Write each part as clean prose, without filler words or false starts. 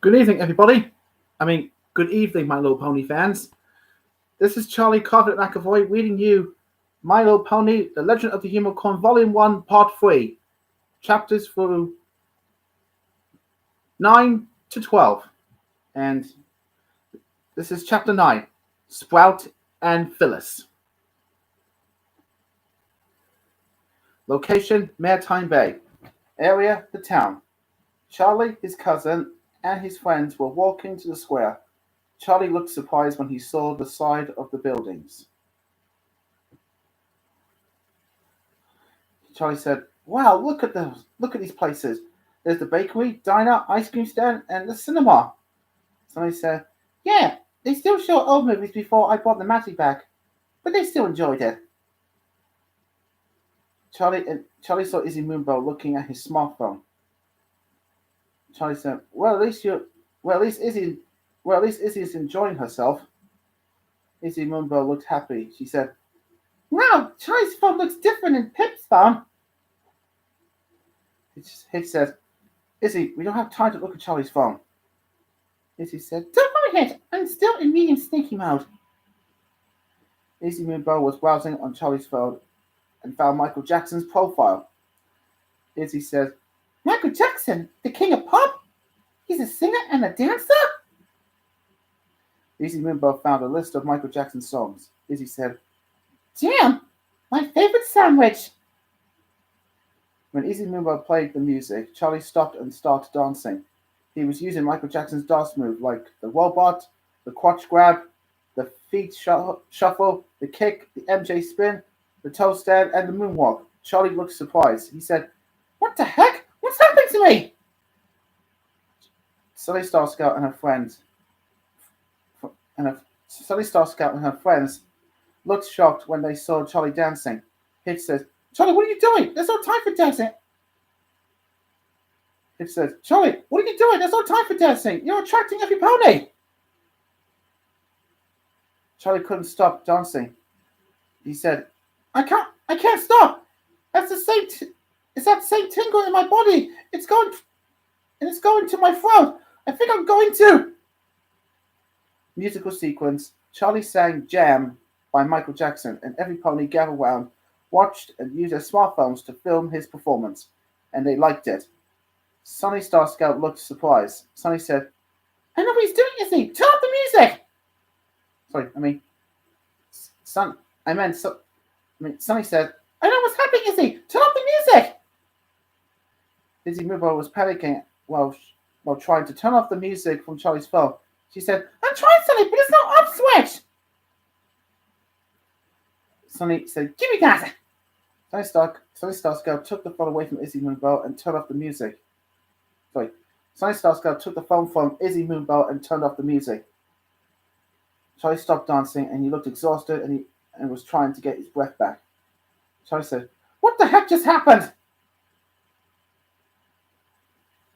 Good evening, everybody. Good evening, My Little Pony fans. This is Charlie Carvette Equestrian reading you My Little Pony, The Legend of the Humacorn, Volume 1, Part 3, chapters through 9 to 12. And this is Chapter 9, Sprout and Phyllis. Location, Maritime Bay. Area, the town. Charlie, his cousin, and his friends were walking to the square. Charlie looked surprised when he saw the side of the buildings. Charlie said, "Wow, look at those! Look at these places. There's the bakery, diner, ice cream stand, and the cinema." Somebody said, "Yeah, they still show old movies before I brought the magic back, but they still enjoyed it." Charlie saw Izzy Moonbow looking at his smartphone. Charlie said, Well, at least Izzy is enjoying herself." Izzy Moonbow looked happy. She said, "Wow, Charlie's phone looks different than Pip's phone." Hitch said, "Izzy, we don't have time to look at Charlie's phone." Izzy said, "Don't worry, Hitch. I'm still in medium sneaky mode." Izzy Moonbow was browsing on Charlie's phone and found Michael Jackson's profile. Izzy said, "Michael Jackson, the king of pop? He's a singer and a dancer?" Izzy Moonbow found a list of Michael Jackson's songs. Izzy said, "Damn, my favorite sandwich." When Izzy Moonbow played the music, Charlie stopped and started dancing. He was using Michael Jackson's dance move like the robot, the crotch grab, the feet shuffle, the kick, the MJ spin, the toe stand, and the moonwalk. Charlie looked surprised. He said, "What the heck? What's happened to me?" Sunny Star Scout and her friends looked shocked when they saw Charlie dancing. Hitch said, "Charlie, what are you doing? There's no time for dancing." Hitch said, "Charlie, what are you doing? There's no time for dancing. You're attracting every pony." Charlie couldn't stop dancing. He said, I can't stop. That's the same. It's that same tingle in my body. It's going to my throat. I think I'm going to." Musical sequence. Charlie sang "Jam" by Michael Jackson, and every pony gathered around, watched, and used their smartphones to film his performance, and they liked it. Sunny Star Scout looked surprised. Sunny said, "I know what he's doing, Izzy. Turn off the music." Sunny said, "I know what's happening, Izzy. Turn off the music." Izzy Moonbow was panicking while trying to turn off the music from Charlie's phone. She said, "I'm trying, Sunny, but there's no off switch." Sunny said, "Give me that." Sunny Star Scout took the phone away from Izzy Moonbow and turned off the music. Sunny Star Scout took the phone from Izzy Moonbow and turned off the music. Charlie stopped dancing and he looked exhausted and was trying to get his breath back. Charlie said, "What the heck just happened?"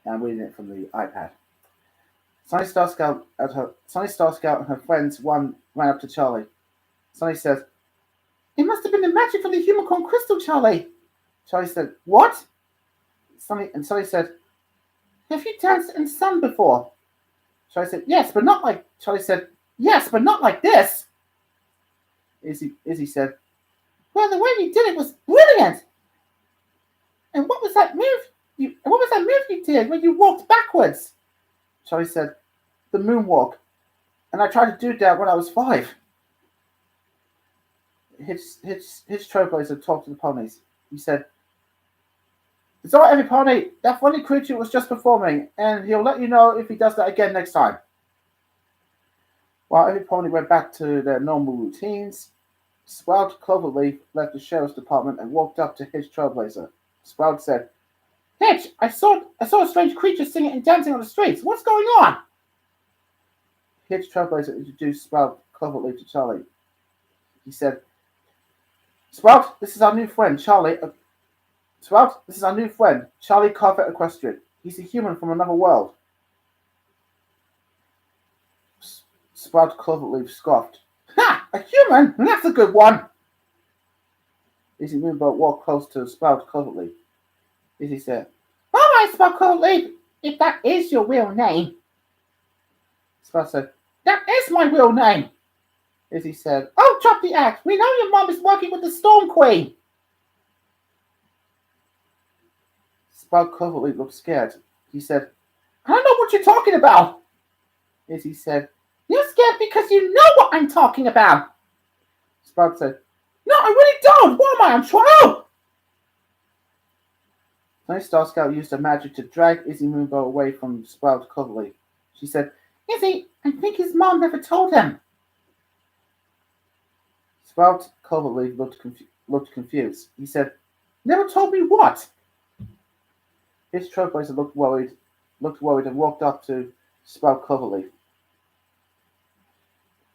And I'm reading it from the iPad. Sunny Star Scout and her friends ran up to Charlie. Sunny said, "It must have been the magic from the Humacorn crystal, Charlie." Charlie said, "What?" Sunny said, "Have you danced and sung before?" Charlie said, "Yes, but not like..." Charlie said, "Yes, but not like this." Izzy said, "Well, the way you did it was brilliant. And what was that move you did when you walked backwards?" Charlie said, "The moonwalk. And I tried to do that when I was 5. Hitch Trailblazer talked to the ponies. He said, "It's all right, every pony. That funny creature was just performing, and he'll let you know if he does that again next time." While every pony went back to their normal routines, Sprout Cloverleaf left the sheriff's department and walked up to Hitch Trailblazer. Sprout said, "Hitch, I saw a strange creature singing and dancing on the streets. What's going on?" Hitch Trailblazer introduced Sprout Cloverleaf to Charlie. He said, Sprout, this is our new friend, Charlie Carvette Equestrian. He's a human from another world." Sprout Cloverleaf scoffed. "Ha! A human? That's a good one." Izzy Moonbow walked close to Sprout Cloverleaf. Izzy said, "All right, Sprout Cloverleaf, if that is your real name." Sprout said, "That is my real name." Izzy said, "Oh, drop the act. We know your mom is working with the Storm Queen." Sprout covertly looked scared. He said, "I don't know what you're talking about." Izzy said, "You're scared because you know what I'm talking about." Sprout said, "No, I really don't. What am I on trial?" Tony Star Scout used her magic to drag Izzy Moonbow away from Sprout covertly. She said, "Izzy, I think his mom never told him." Sprout covertly looked confused. He said, "Never told me what?" His trailblazer looked worried and walked up to Sprout covertly.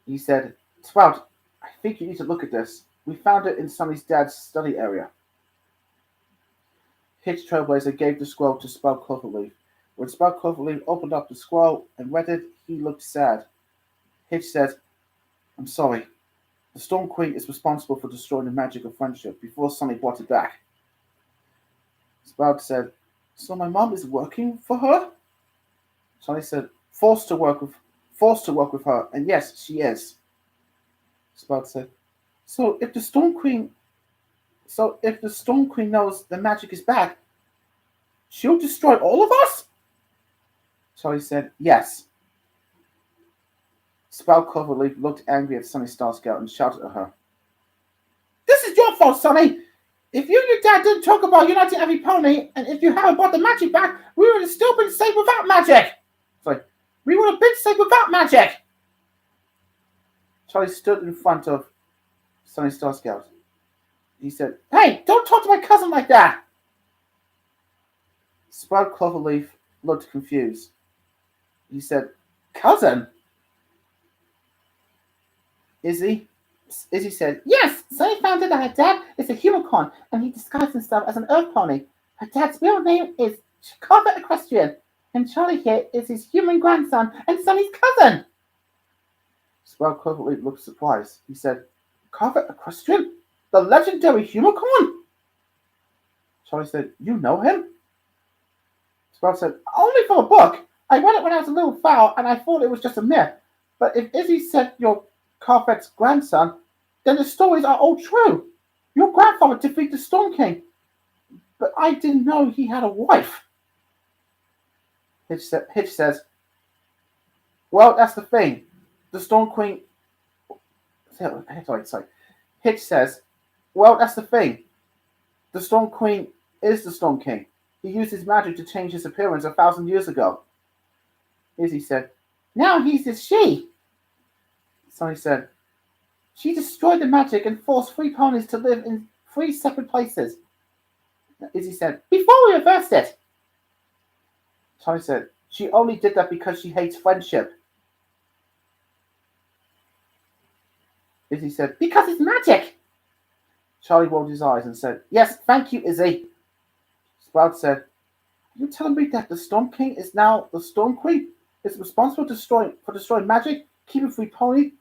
He said, "Sprout, I think you need to look at this. We found it in Sonny's dad's study area." Hitch Trailblazer gave the scroll to Sprout Cloverleaf. When Sprout Cloverleaf opened up the scroll and read it, he looked sad. Hitch said, "I'm sorry. The Storm Queen is responsible for destroying the magic of friendship before Sonny brought it back." Sprout said, "So my mom is working for her?" Sonny said, forced to work with her, and yes, she is." Sprout said, So if the Storm Queen knows the magic is back, she'll destroy all of us?" Charlie said, "Yes." Sprout Cloverleaf looked angry at Sunny Star Scout and shouted at her, "This is your fault, Sunny! If you and your dad didn't talk about uniting every pony, and if you hadn't brought the magic back, we would have still been safe without magic! We would have been safe without magic!" Charlie stood in front of Sunny Star Scout. He said, "Hey, don't talk to my cousin like that!" Sprout Cloverleaf looked confused. He said, "Cousin?" Izzy said, "Yes, Sunny found out that her dad is a Humacorn, and he disguised himself as an Earth pony. Her dad's real name is Carvette Equestrian, and Charlie here is his human grandson and Sunny's cousin." Sprout Cloverleaf looked surprised. He said, "Carvette Equestrian? The legendary Humacorn?" Charlie said, "You know him?" Sprout said, "Only from a book. I read it when I was a little fowl, and I thought it was just a myth. But if Izzy said you're Carvette's grandson, then the stories are all true. Your grandfather defeated the Storm King, but I didn't know he had a wife." Hitch says, "Well, that's the thing. The Storm Queen..." Sorry. Hitch says, "Well, that's the thing. The Storm Queen is the Storm King. He used his magic to change his appearance 1,000 years ago." Izzy said, "Now he's his she." Sonny said, "She destroyed the magic and forced 3 ponies to live in 3 separate places." Izzy said, "Before we reversed it." Sonny said, "She only did that because she hates friendship." Izzy said, "Because it's magic." Charlie rolled his eyes and said, "Yes, thank you, Izzy." Sprout said, "Are you telling me that the Storm King is now the Storm Queen? Is responsible for destroying magic, keeping 3 pony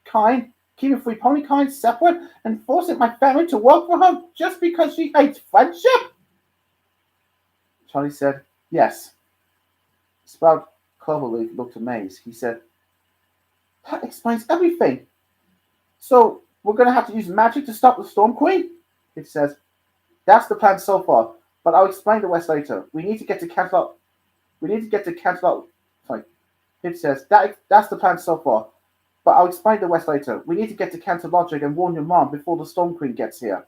kind separate, and forcing my family to work for her just because she hates friendship?" Charlie said, "Yes." Sprout Cloverleaf looked amazed. He said, "That explains everything. So we're going to have to use magic to stop the Storm Queen?" It says, "That's the plan so far, but I'll explain the rest later. We need to get to Canterlot. Sorry. It says, that's the plan so far, but I'll explain the rest later. We need to get to Canterlogic and warn your mom before the Storm Queen gets here."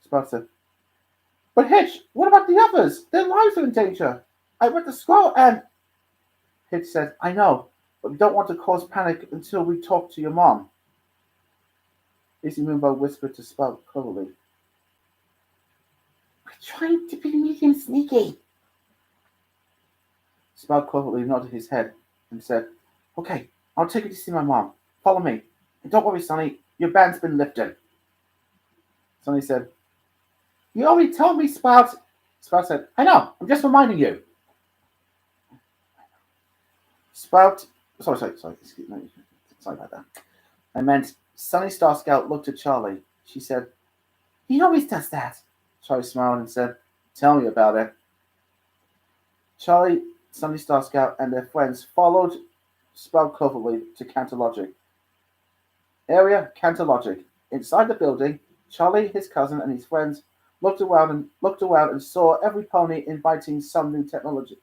Sprout said, "But Hitch, what about the others? Their lives are in danger. I read the scroll and..." Hitch said, "I know, but we don't want to cause panic until we talk to your mom." Izzy Moonbow whispered to Sprout Cloverleaf, "We're trying to be medium sneaky." Sprout Cloverleaf nodded his head and said, "Okay, I'll take you to see my mom. Follow me. And don't worry, Sonny, your ban's been lifted." Sonny said, "You already told me, Sprout." Sprout said, "I know, I'm just reminding you." Sprout, sorry, excuse me, sorry about that. I meant Sunny Star Scout looked at Charlie. She said, "He always does that." Charlie smiled and said, "Tell me about it." Charlie, Sunny Star Scout, and their friends followed spelled cleverly to counter logic. Area counter logic. Inside the building, Charlie, his cousin, and his friends looked around and saw every pony inventing some new technology.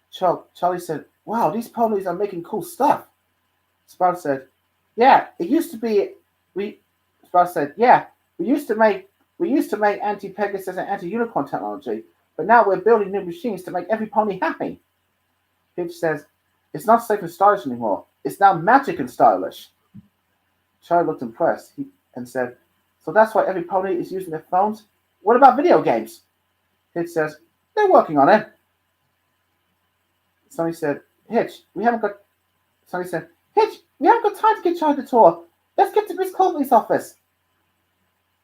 Charlie said, "Wow, these ponies are making cool stuff." Sprout said, "Yeah, it used to be we." Sprout said, "Yeah, we used to make anti-Pegasus and anti-Unicorn technology, but now we're building new machines to make every pony happy." Hitch says, "It's not safe and stylish anymore. It's now magic and stylish." Charlie looked impressed and said, "So that's why every pony is using their phones? What about video games?" Hitch says, "They're working on it." Sonny said, "Hitch, we haven't got." Sonny said, "Hitch, we haven't got time to get Charlie the tour. Let's get to Miss Courtney's office."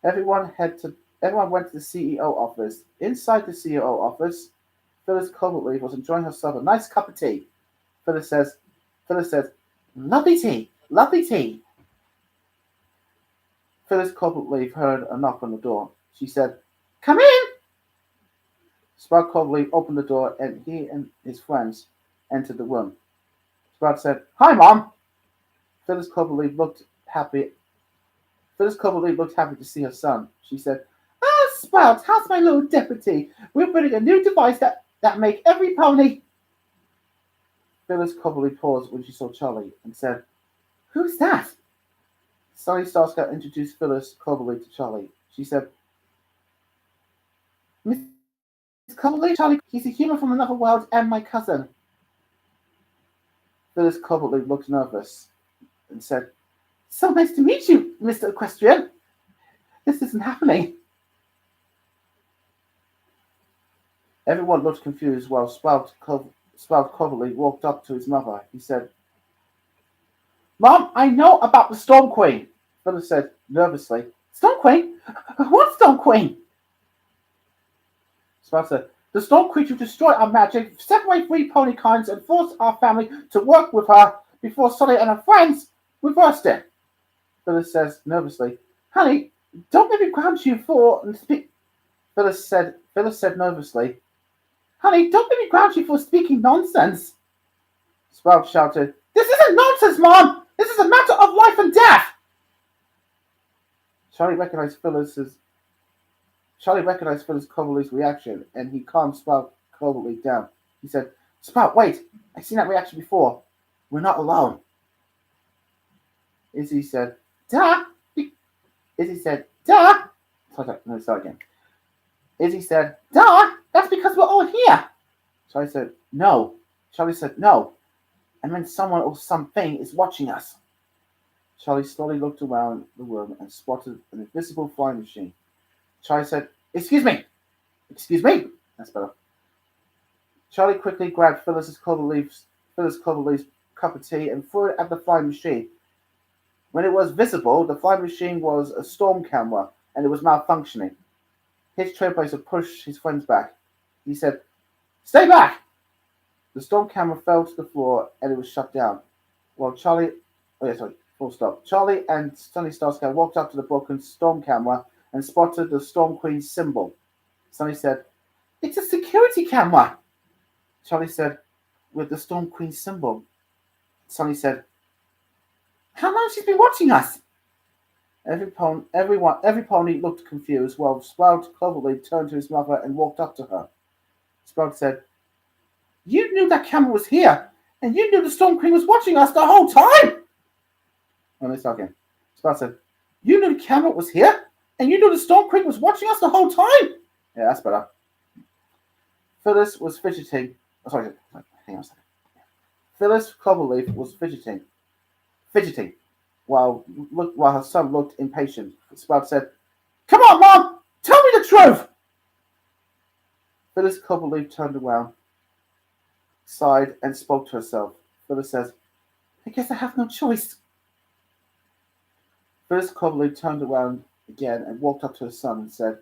Everyone went to the CEO office. Inside the CEO office, Phyllis Covertleaf was enjoying herself a nice cup of tea. Phyllis says, "Lovely tea, lovely tea." Phyllis Covertleaf heard a knock on the door. She said, "Come in." Sprout Covertleaf opened the door and he and his friends entered the room. Sprout said, "Hi, Mom." Phyllis Covertleaf looked happy. Phyllis Covertleaf looked happy to see her son. She said, "Ah, Sprout, how's my little deputy? We're building a new device that make every pony." Phyllis Covertleaf paused when she saw Charlie and said, "Who's that?" Sonny Starscout introduced Phyllis Covertleaf to Charlie. She said, "Miss Covertleaf, Charlie, he's a human from another world and my cousin." Phyllis Covertleaf looked nervous and said, "So nice to meet you, Mr. Equestrian. This isn't happening." Everyone looked confused while Sprout Covertleaf walked up to his mother. He said, "Mom, I know about the Storm Queen." Phyllis said nervously, "Storm Queen? What Storm Queen?" Sprout said, "The Storm Queen to destroy our magic, separate three pony kinds, and force our family to work with her before Sonny and her friends reversed it." Phyllis says nervously, "Honey, don't let me ground you for speak." Phyllis said nervously, "Honey, don't let me ground you for speaking nonsense." Sprout shouted, "This isn't nonsense, Mom! This is a matter of life and death!" Charlie recognized Phyllis Covertleaf's reaction, and he calmed Sprout Covertleaf down. He said, "Sprout, wait! I've seen that reaction before. We're not alone." Izzy said, "Duh!" Izzy said, "Duh!" No, start again. Izzy said, "Duh! That's because we're all here." Charlie said, "No." Charlie said, "No. I meant someone or something is watching us." Charlie slowly looked around the room and spotted an invisible flying machine. Charlie said, "Excuse me." "Excuse me." That's better. Charlie quickly grabbed Phyllis Covertleaf's cup of tea and threw it at the flying machine. When it was visible, the flying machine was a storm camera and it was malfunctioning. His trailblazer pushed his friends back. He said, "Stay back!" The storm camera fell to the floor and it was shut down. While Charlie and Sonny Starscout walked up to the broken storm camera and spotted the Storm Queen's symbol. Sonny said, "It's a security camera." Charlie said, "With the Storm Queen's symbol." Sonny said, "How long has she been watching us?" Every pony looked confused while Sprout Cloverleaf turned to his mother and walked up to her. Sprout said, "You knew that camera was here, and you knew the Storm Queen was watching us the whole time." Oh, let's start again. Sprout said, "You knew the camera was here, and you knew the Storm Queen was watching us the whole time." Yeah, that's better. Phyllis was fidgeting. Oh, sorry, hang on a second. Phyllis Cloverleaf was fidgeting, while her son looked impatient. Sprout said, "Come on, Mom! Tell me the truth!" Phyllis Cloverleaf turned around, sighed, and spoke to herself. Phyllis says, "I guess I have no choice." Phyllis Cloverleaf turned around again and walked up to her son and said,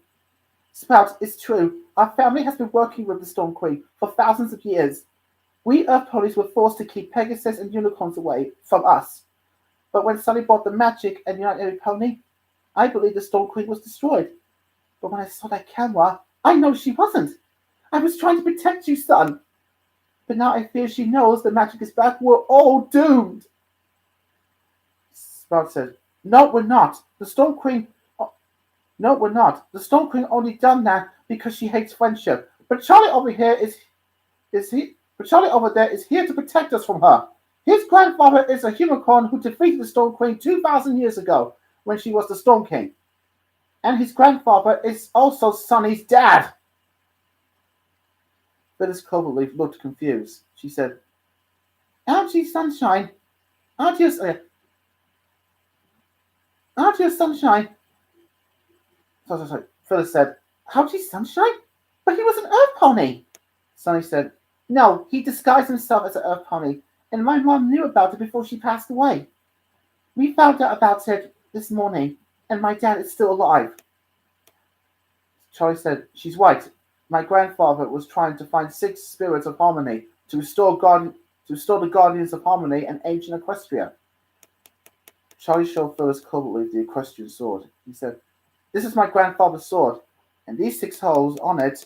"Sprout, it's true. Our family has been working with the Storm Queen for thousands of years. We Earth ponies were forced to keep Pegasus and unicorns away from us. But when Sonny bought the magic and united every pony, I believe the Storm Queen was destroyed. But when I saw that camera, I know she wasn't. I was trying to protect you, son. But now I fear she knows the magic is back. We're all doomed. Sprout said, No, we're not. The Storm Queen... No, we're not. The Storm Queen only done that because she hates friendship. But Charlie over here But Charlie over there is here to protect us from her. His grandfather is a Humacorn who defeated the Storm Queen 2,000 years ago when she was the Storm King. And his grandfather is also Sunny's dad. Phyllis Cloverleaf looked confused. She said, Aren't you Sunshine? Aren't you Sunshine? Sorry. Phyllis said, Aren't you Sunshine? But he was an Earth Pony. Sunny said, No, he disguised himself as an Earth Pony, and my mom knew about it before she passed away. We found out about it this morning, and my dad is still alive. Charlie said, She's right. My grandfather was trying to find 6 spirits of harmony to restore the Guardians of Harmony and Ancient Equestria. Charlie showed Phyllis Cloverleaf the equestrian sword. He said, This is my grandfather's sword, and these 6 holes on it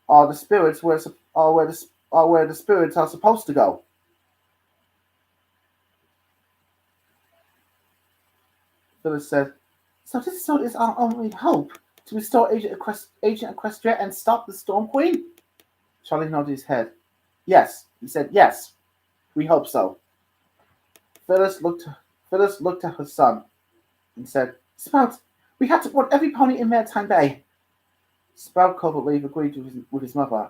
are the spirits where the spirits are supposed to go. Phyllis said, So this sword is our only hope to restore Ancient Equestria and stop the Storm Queen? Charlie nodded his head. Yes, he said, yes, we hope so. Phyllis looked at her son and said, Sprout, we had to put every pony in Maritime Bay. Sprout Cloverleaf agreed with his mother.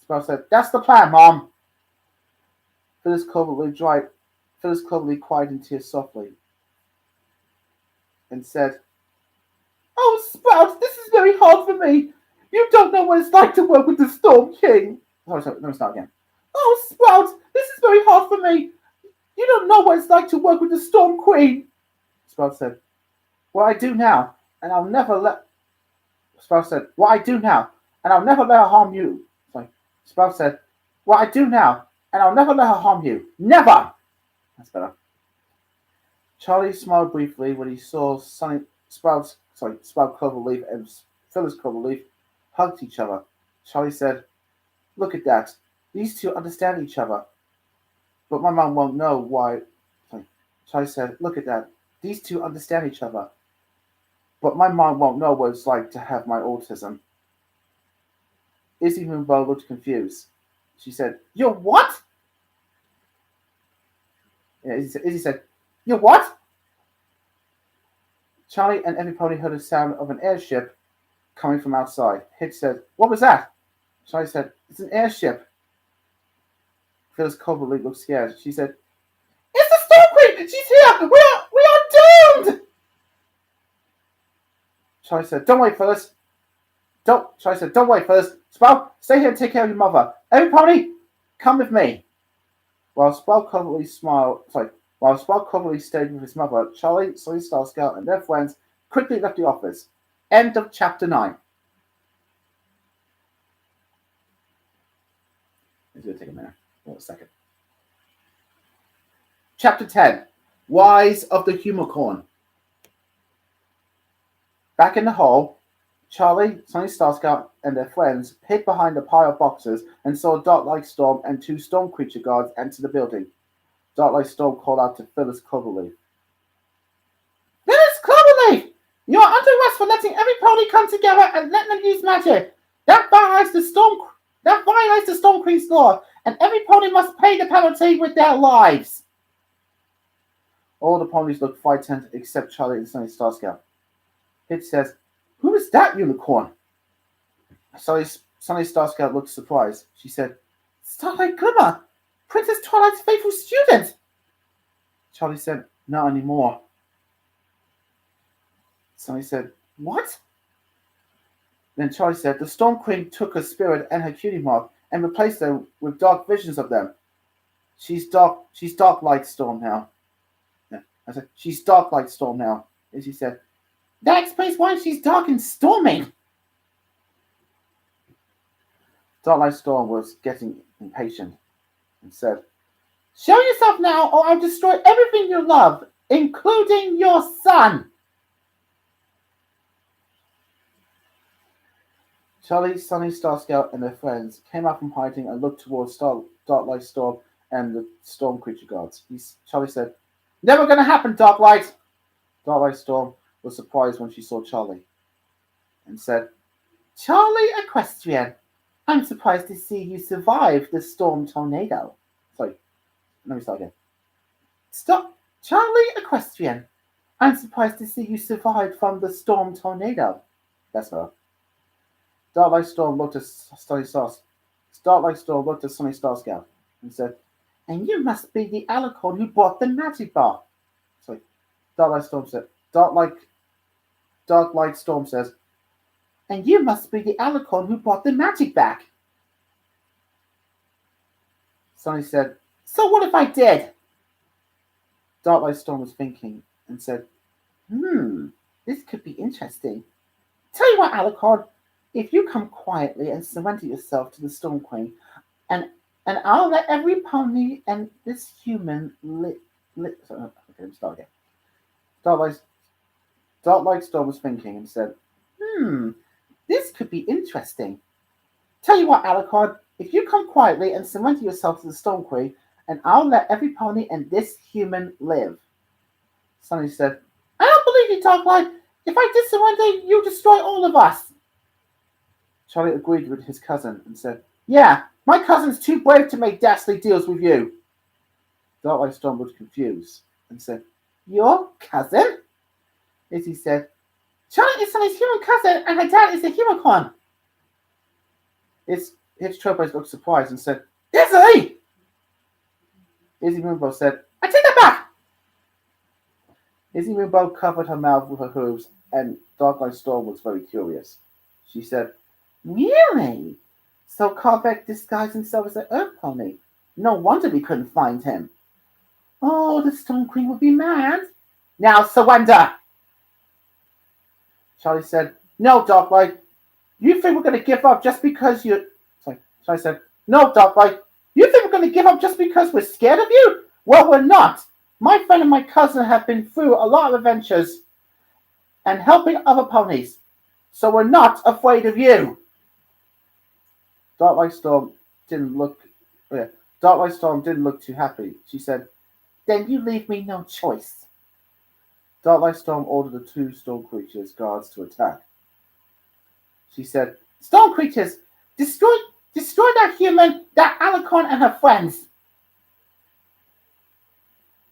Sprout said, That's the plan, Mom. Phyllis Cloverleaf cried in tears softly and said, Oh, Sprout, this is very hard for me. You don't know what it's like to work with the Storm King. Sorry, let me start again. Oh, Sprout, this is very hard for me. You don't know what it's like to work with the Storm Queen. Sprout said, Well, I do now, and I'll never let... Sprout said, Well, I do now, and I'll never let her harm you. Sprout said, Well, I do now, and I'll never let her harm you. Never! That's better. Charlie smiled briefly when he saw Sprout Cloverleaf and Phyllis Cloverleaf hugged each other. Charlie said, Look at that. These two understand each other. But my mom won't know why... Charlie said, Look at that. These two understand each other. But my mom won't know what it's like to have my autism. Izzy Moonbow looked confused. She said, You're what? Yeah, Izzy said, You're what? Charlie and everybody heard the sound of an airship coming from outside. Hitch said, What was that? Charlie said, It's an airship. Phyllis Cloverleaf looked scared. She said, It's the Storm Queen! She's here! We are doomed! Charlie said, Don't wait, Phyllis. Charlie said, Don't wait, Phyllis. Sprout, stay here and take care of your mother. Everybody, come with me. While Sprout Cloverleaf stayed with his mother, Charlie, Sunny Star Scout, and their friends quickly left the office. End of chapter 9. It's going to take a minute. Wait a second. Chapter 10. Wise of the Humacorn. Back in the hall, Charlie, Sunny Star Scout, and their friends hid behind a pile of boxes and saw Darklight Storm and 2 storm creature guards enter the building. Darklight Storm called out to Phyllis Cloverleaf. Phyllis Cloverleaf! You are under arrest for letting every pony come together and let them use magic. That violates the Storm Queen's law, and every pony must pay the penalty with their lives. All the ponies looked frightened except Charlie and Sunny Star Scout. Hitch says, Who is that unicorn? Sunny Star Scout looked surprised. She said, Starlight Glimmer, Princess Twilight's faithful student. Charlie said, Not anymore. Sunny said, What? Then Charlie said, The Storm Queen took her spirit and her cutie mark and replaced them with dark visions of them. She's Dark Light Storm now. I said, She's Darklight Storm now. And she said, That explains why she's dark and stormy. Darklight Storm was getting impatient and said, Show yourself now or I'll destroy everything you love, including your son. Charlie, Sunny, Starscout, and their friends came out from hiding and looked towards Darklight Storm and the storm creature guards. Charlie said, "Never gonna happen, Darklight!" Darklight Storm was surprised when she saw Charlie and said, "Charlie Equestrian, I'm surprised to see you survive the storm tornado." Sorry, let me start again. Stop, Charlie Equestrian. I'm surprised to see you survived from the storm tornado. That's her. Starlight Storm looked at Starlight Storm looked at Sunny Starscout and said, "And you must be the alicorn who brought the magic bar." Sorry, Darklight Storm said. Darklight Storm says, "And you must be the alicorn who brought the magic back." Sunny said, "So what if I did?" Darklight Storm was thinking and said, "This could be interesting. Tell you what, Alicorn, if you come quietly and surrender yourself to the Storm Queen, and I'll let every pony and this human live." Okay, let me start again. Darklight Storm was thinking and said, "This could be interesting. Tell you what, Alicorn, if you come quietly and surrender yourself to the Storm Queen, and I'll let every pony and this human live." Sunny said, "I don't believe you, Darklight. If I did surrender, you'll destroy all of us." Charlie agreed with his cousin and said, "Yeah, my cousin's too brave to make dastardly deals with you." Darklight Storm was confused and said, "Your cousin?" Izzy said, "Charlie is Sunny's human cousin and her dad is a Humacorn." His Trailblazer looked surprised and said, "Izzy!" Izzy Moonbow said, "I take that back." Izzy Moonbow covered her mouth with her hooves, and Darklight Storm was very curious. She said, "Really? So Carvette disguised himself as an Earth Pony. No wonder we couldn't find him. Oh, the Storm Queen would be mad. Now surrender!" Charlie said, "No, Darklight. You think we're going to give up just because you..." Sorry. Charlie said, "No, Darklight. You think we're going to give up just because we're scared of you? Well, we're not. My friend and my cousin have been through a lot of adventures and helping other ponies, so we're not afraid of you." Darklight Storm didn't look too happy. She said, "Then you leave me no choice." Darklight Storm ordered the two storm creatures guards to attack. She said, "Storm creatures, destroy that human, that Alicorn and her friends."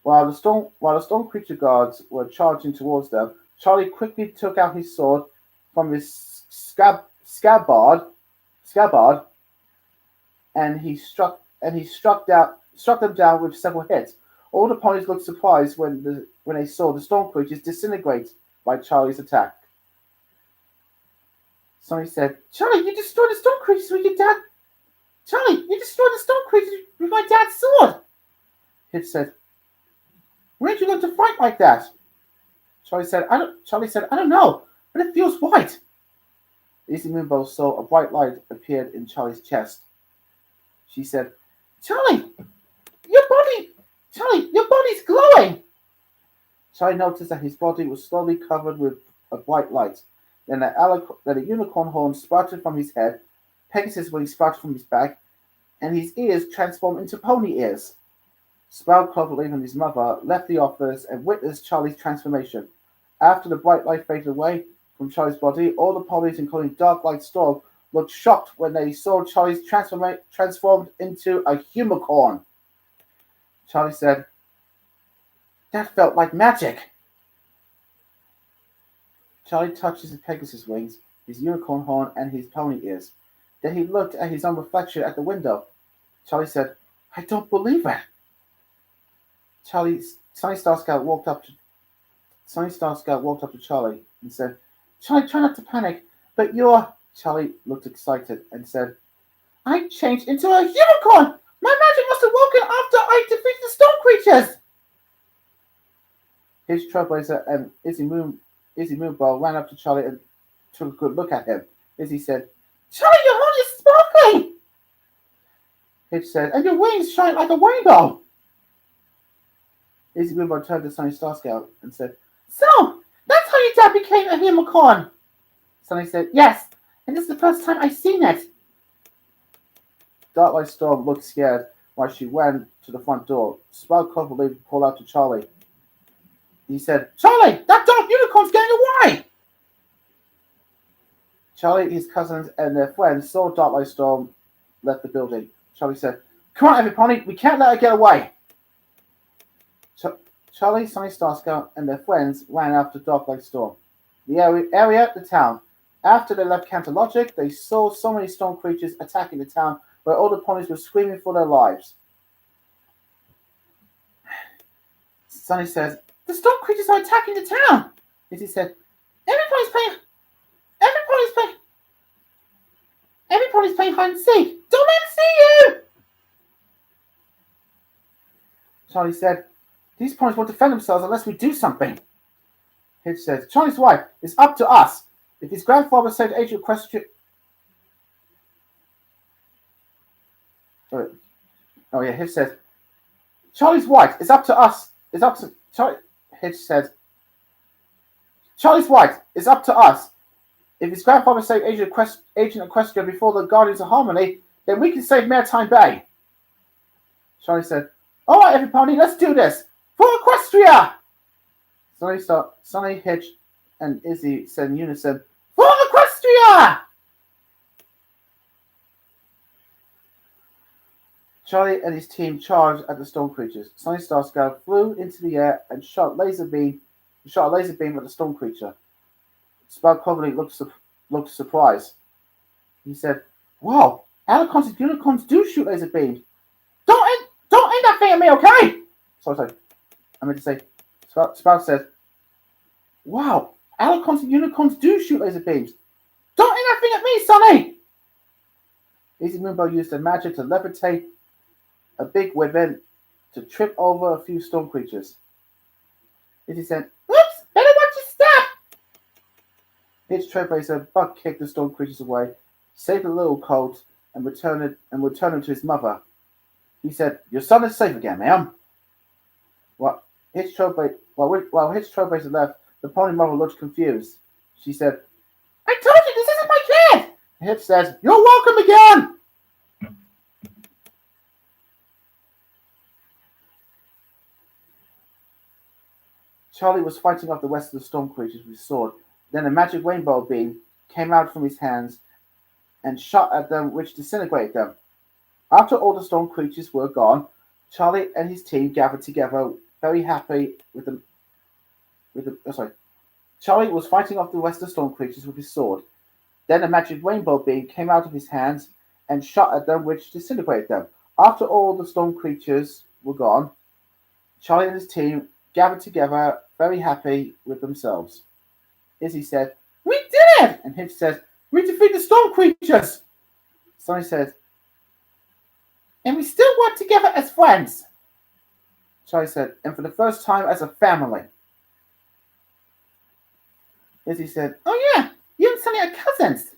While the storm creature guards were charging towards them, Charlie quickly took out his sword from his scabbard, and he struck them down with several hits. All the ponies looked surprised when they saw the storm creatures disintegrate by Charlie's attack. Sunny said, "Charlie, you destroyed the storm creatures with your dad. Charlie, you destroyed the storm creatures with my dad's sword." Hitch said, "Where did you learn to fight like that?" Charlie said, "I don't know, but it feels right." Izzy Moonbow saw a bright light appeared in Charlie's chest. She said, Charlie, your body's glowing." Charlie noticed that his body was slowly covered with a bright light. Then a unicorn horn sprouted from his head, Pegasus wings sprouted from his back, and his ears transformed into pony ears. Sprout, Cloverleaf, and his mother left the office and witnessed Charlie's transformation. After the bright light faded away from Charlie's body, all the ponies, including Darklight Storm, looked shocked when they saw Charlie's transformed into a Humacorn. Charlie said, "That felt like magic." Charlie touched his Pegasus wings, his unicorn horn, and his pony ears. Then he looked at his own reflection at the window. Charlie said, "I don't believe it." Sunny Starscout walked up to Charlie and said, "Charlie, try not to panic, but you're..." Charlie looked excited and said, "I changed into a unicorn! My magic must have woken after I defeated the storm creatures!" His Trailblazer and Izzy Moonbow ran up to Charlie and took a good look at him. Izzy said, "Charlie, your horn is sparkling!" Hitch said, "And your wings shine like a rainbow!" Izzy Moonbow turned to Sunny Starscout and said, "So, that's how your dad became a Humacorn." Sunny said, "Yes, and this is the first time I've seen it. Dark Light Storm looked scared while she went to the front door. Sprout covertly called out to Charlie. He said, "Charlie, that dark unicorn's getting away!" Charlie, his cousins, and their friends saw Dark Light Storm left the building. Charlie said, "Come on, everybody, we can't let her get away." Charlie, Sunny Starscout, and their friends ran after Dark Light Storm. The town. After they left Counter Logic, they saw so many storm creatures attacking the town where all the ponies were screaming for their lives. Sunny says, "The storm creatures are attacking the town." Izzy said, Everybody's playing hide and seek. Don't let them see you!" Charlie said, "These ponies won't defend themselves unless we do something." Hitch says, "Charlie's wife, it's up to us. If his grandfather saved Ancient Equestria..." Hitch says, "Charlie's wife, it's up to us. It's up to..." Hitch says, "Charlie's wife, it's up to us. If his grandfather saved Ancient Equestria before the Guardians of Harmony, then we can save Maritime Bay." Charlie said, "All right, everybody, let's do this. For Equestria!" Sunny, Hitch, and Izzy said in unison, "For Equestria!" Charlie and his team charged at the storm creatures. Sunny Starscout flew into the air and shot a laser beam at the storm creature. Sprout probably looked surprised. He said, "Wow, Alicons and unicorns do shoot laser beams. Don't aim that thing at me, okay?" Sorry. I meant to say, Sprout said, "Wow, Alicons and unicorns do shoot laser beams. Don't aim that thing at me, Sonny!" Izzy Moonbow used her magic to levitate a big ribbon to trip over a few storm creatures. Izzy said, "Oops, better watch your step!" Hitch Trailblazer butt kicked the storm creatures away, saved the little colt, and returned him to his mother. He said, "Your son is safe again, ma'am." While Hitch Trailblazer left, the pony mother looked confused. She said, "I told you this isn't my kid!" Hitch says, "You're welcome again!" Charlie was fighting off the rest of the storm creatures with his sword. Then a magic rainbow beam came out from his hands and shot at them, which disintegrated them. After all the storm creatures were gone, Charlie and his team gathered together, very happy with them. Charlie was fighting off the rest of the storm creatures with his sword. Then a magic rainbow beam came out of his hands and shot at them, which disintegrated them. After all the storm creatures were gone, Charlie and his team gathered together, very happy with themselves. Izzy said, "We did it!" And Hitch said, "We defeated the storm creatures!" Sonny said, "And we still work together as friends." Charlie said, "And for the first time as a family." Izzy said, "Oh yeah, you and Sonny are cousins."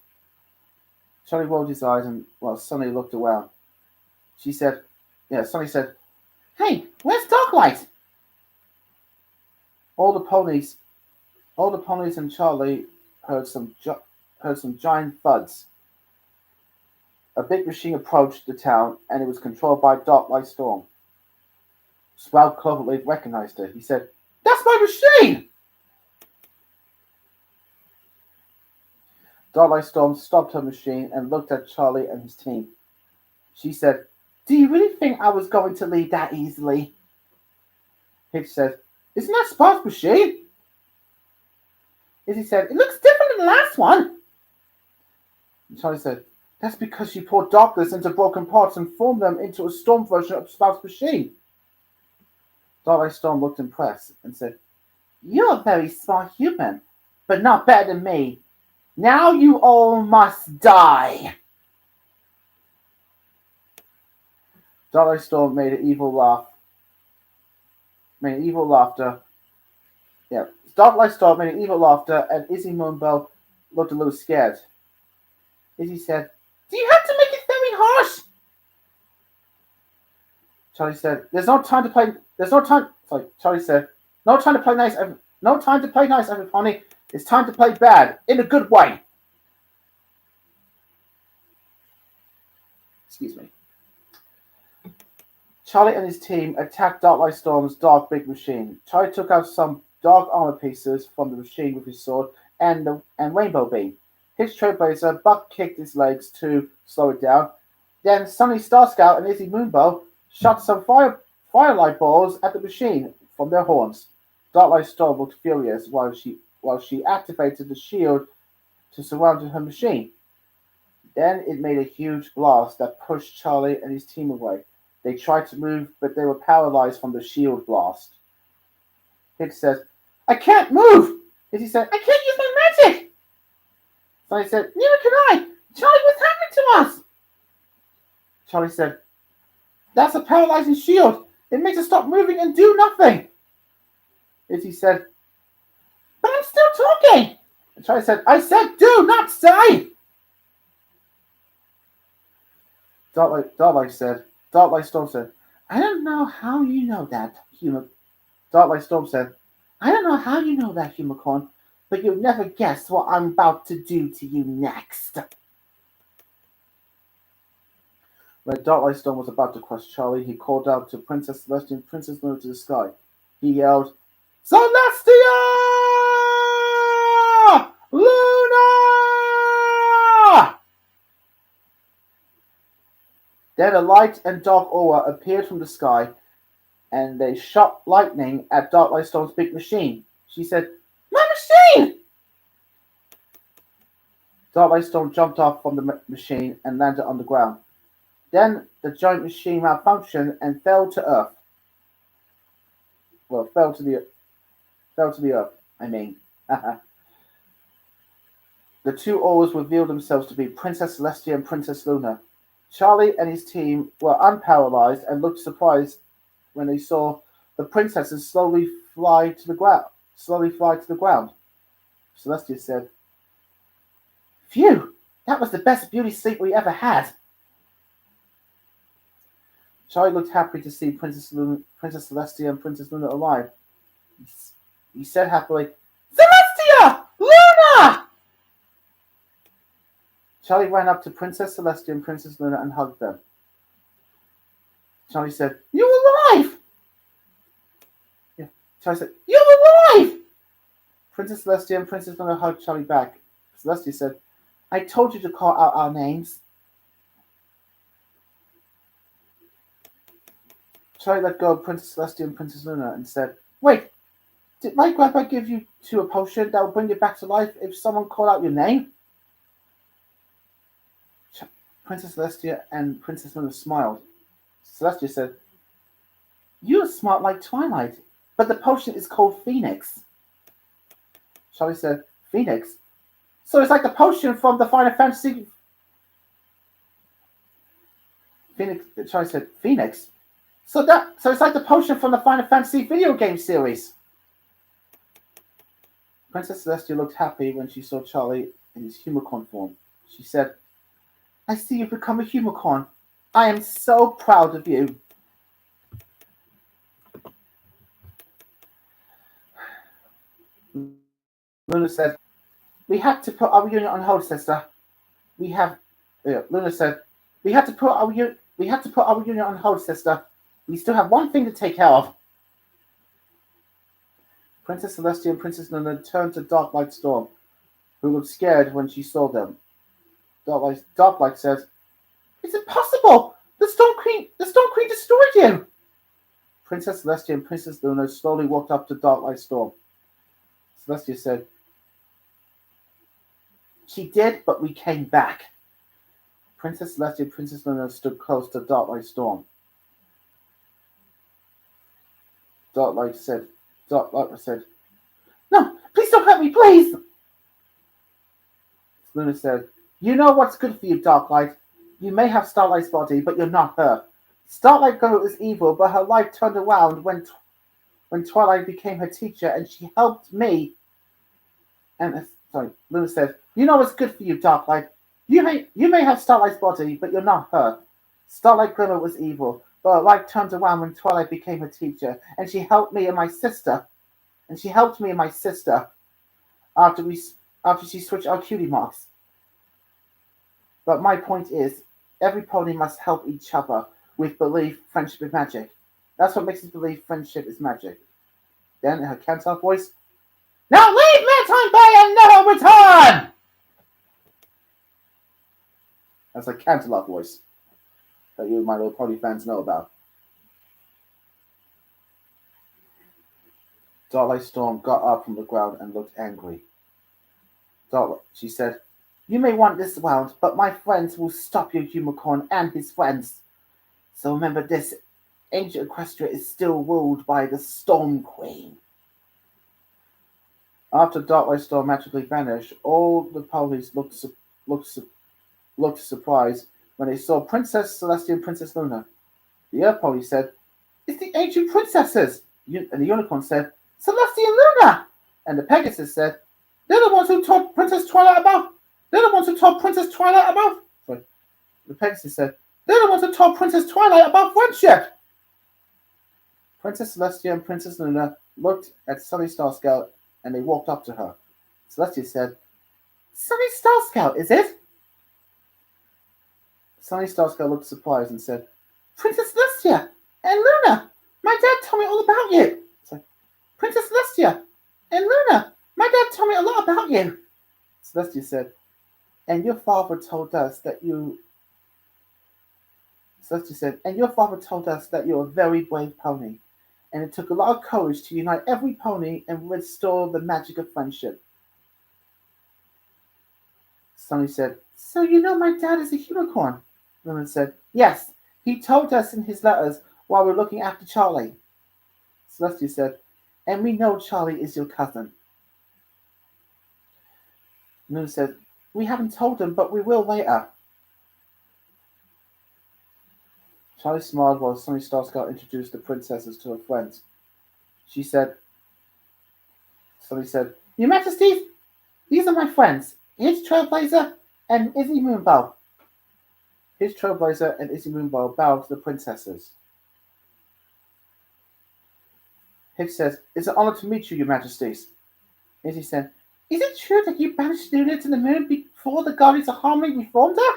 Charlie rolled his eyes and while Sonny looked around. Sonny said, "Hey, where's Darklight?" All the ponies and Charlie heard some giant thuds. A big machine approached the town, and it was controlled by Dark Light Storm. Sprout cleverly recognized it. He said, "That's my machine!" Dark Light Storm stopped her machine and looked at Charlie and his team. She said, "Do you really think I was going to leave that easily?" Hitch said, "Isn't that Sprout's machine?" Izzy said, "It looks different than the last one." And Charlie said, "That's because she poured darkness into broken parts and formed them into a storm version of Sprout's machine." Dark Light Storm looked impressed and said, "You're a very smart human, but not better than me. Now you all must die." Dark Light Storm made an evil laughter. Dark Light Storm made an evil laughter, and Izzy Moonbow looked a little scared. Izzy said, "Do you have to make it very harsh?" Charlie said, Charlie said, "No time to play nice. No time to play nice, everybody. It's time to play bad in a good way." Excuse me. Charlie and his team attacked Dark Storm's dark big machine. Charlie took out some dark armor pieces from the machine with his sword and Rainbow Beam. His trailblazer butt kicked his legs to slow it down. Then Sunny Star Scout and Izzy Moonbow shot some firelight balls at the machine from their horns. Dark Storm looked furious while she activated the shield to surround her machine. Then it made a huge blast that pushed Charlie and his team away. They tried to move, but they were paralyzed from the shield blast. Hicks says, "I can't move!" Izzy said, "I can't use my magic!" Sunny said, "Neither can I! Charlie, what's happening to us?" Charlie said, "That's a paralyzing shield. It makes us stop moving and do nothing." Izzy said, "But I'm still talking!" And Charlie said, "I said do, not say!" Dark Storm said, "I don't know how you know that, Dark Storm said, "I don't know how you know that, Humacorn, but you'll never guess what I'm about to do to you next." When Dark Storm was about to crush Charlie, he called out to Princess Celestia and Princess Luna to the sky. He yelled, "Celestia! Luna!" Then a light and dark aura appeared from the sky, and they shot lightning at Dark Storm's big machine. She said, "My machine!" Dark Storm jumped off from the machine and landed on the ground. Then the giant machine malfunctioned and fell to Earth. Well, fell to the Earth, I mean. The two auras revealed themselves to be Princess Celestia and Princess Luna. Charlie and his team were unparalyzed and looked surprised when they saw the princesses slowly fly to the ground. Celestia said, "Phew, that was the best beauty sleep we ever had." Charlie looked happy to see Princess Celestia and Princess Luna alive. He said happily, "Celestia! Luna!" Charlie ran up to Princess Celestia and Princess Luna and hugged them. Charlie said, "You're alive!" Yeah. Charlie said, "You're alive!" Princess Celestia and Princess Luna hugged Charlie back. Celestia said, "I told you to call out our names." Charlie let go of Princess Celestia and Princess Luna and said, "Wait, did my grandpa give you two a potion that will bring you back to life if someone called out your name?" Princess Celestia and Princess Luna smiled. Celestia said, "You're smart like Twilight, but the potion is called Phoenix." Charlie said, "Phoenix? So it's like the potion from the Final Fantasy..." Charlie said, "Phoenix? So it's like the potion from the Final Fantasy video game series." Princess Celestia looked happy when she saw Charlie in his Humacorn form. She said, "I see you've become a Humacorn. I am so proud of you." Luna said, "We had to put our unit on hold, sister. Luna said, "We had to put our unit on hold, sister. We still have one thing to take care of." Princess Celestia and Princess Luna turned to Dark Storm, who looked scared when she saw them. Dark said, "It's impossible! The Storm Queen destroyed you!" Princess Celestia and Princess Luna slowly walked up to Dark Storm. Celestia said, "She did, but we came back." Princess Celestia and Princess Luna stood close to Dark Storm. Dark said, "No, please don't hurt me, please!" Luna said, "You know what's good for you, Darklight. You may have Starlight's body, but you're not her. Starlight Girl is evil, but her life turned around when Twilight became her teacher, and she helped me." Luna said, "You know what's good for you, Darklight. You may have Starlight's body, but you're not her. Starlight Glimmer was evil, but her life turned around when Twilight became her teacher, and she helped me and my sister. After she switched our cutie marks. But my point is, Every pony must help each other with belief, friendship, and magic. That's what makes us believe friendship is magic. Then, in her cantar voice, now leave Maritime Bay and never return! That's a Cantaloupe voice that you, My Little Pony fans, know about. Darklight Storm got up from the ground and looked angry. She said, you may want this world, but my friends will stop your Humacorn and his friends. So remember this, Ancient Equestria is still ruled by the Storm Queen. After Darklight Storm magically vanished, all the ponies looked surprised when they saw Princess Celestia and Princess Luna. The Earth Pony said, it's the ancient princesses! And the Unicorn said, Celestia and Luna! And the Pegasus said, they're the ones who taught Princess Twilight about. Sorry. The Pegasus said, they're the ones who taught Princess Twilight about friendship. Princess Celestia and Princess Luna looked at Sunny Star Scout and they walked up to her. Celestia said, Sunny Star Scout, is it? Sunny Star Scout looked surprised and said, Princess Celestia and Luna, my dad told me all about you. Sorry. Princess Celestia and Luna, my dad told me a lot about you. Celestia said, and your father told us that you... Celestia said, and your father told us that you're a very brave pony, and it took a lot of courage to unite every pony and restore the magic of friendship. Sunny said, so you know my dad is a Humacorn? Luna said, yes, he told us in his letters while we were looking after Charlie. Celestia said, and we know Charlie is your cousin. Luna said, we haven't told him, but we will later. Charlie smiled while Sunny Star Scout introduced the princesses to her friends. Sunny said, Your Majesty, these are my friends, His Trailblazer and Izzy Moonbow. His Trailblazer and Izzy Moonbow bowed to the princesses. Hitch says, it's an honor to meet you, Your Majesties. Izzy said, is it true that you banished Luna to the moon before the Guardians of Harmony reformed her?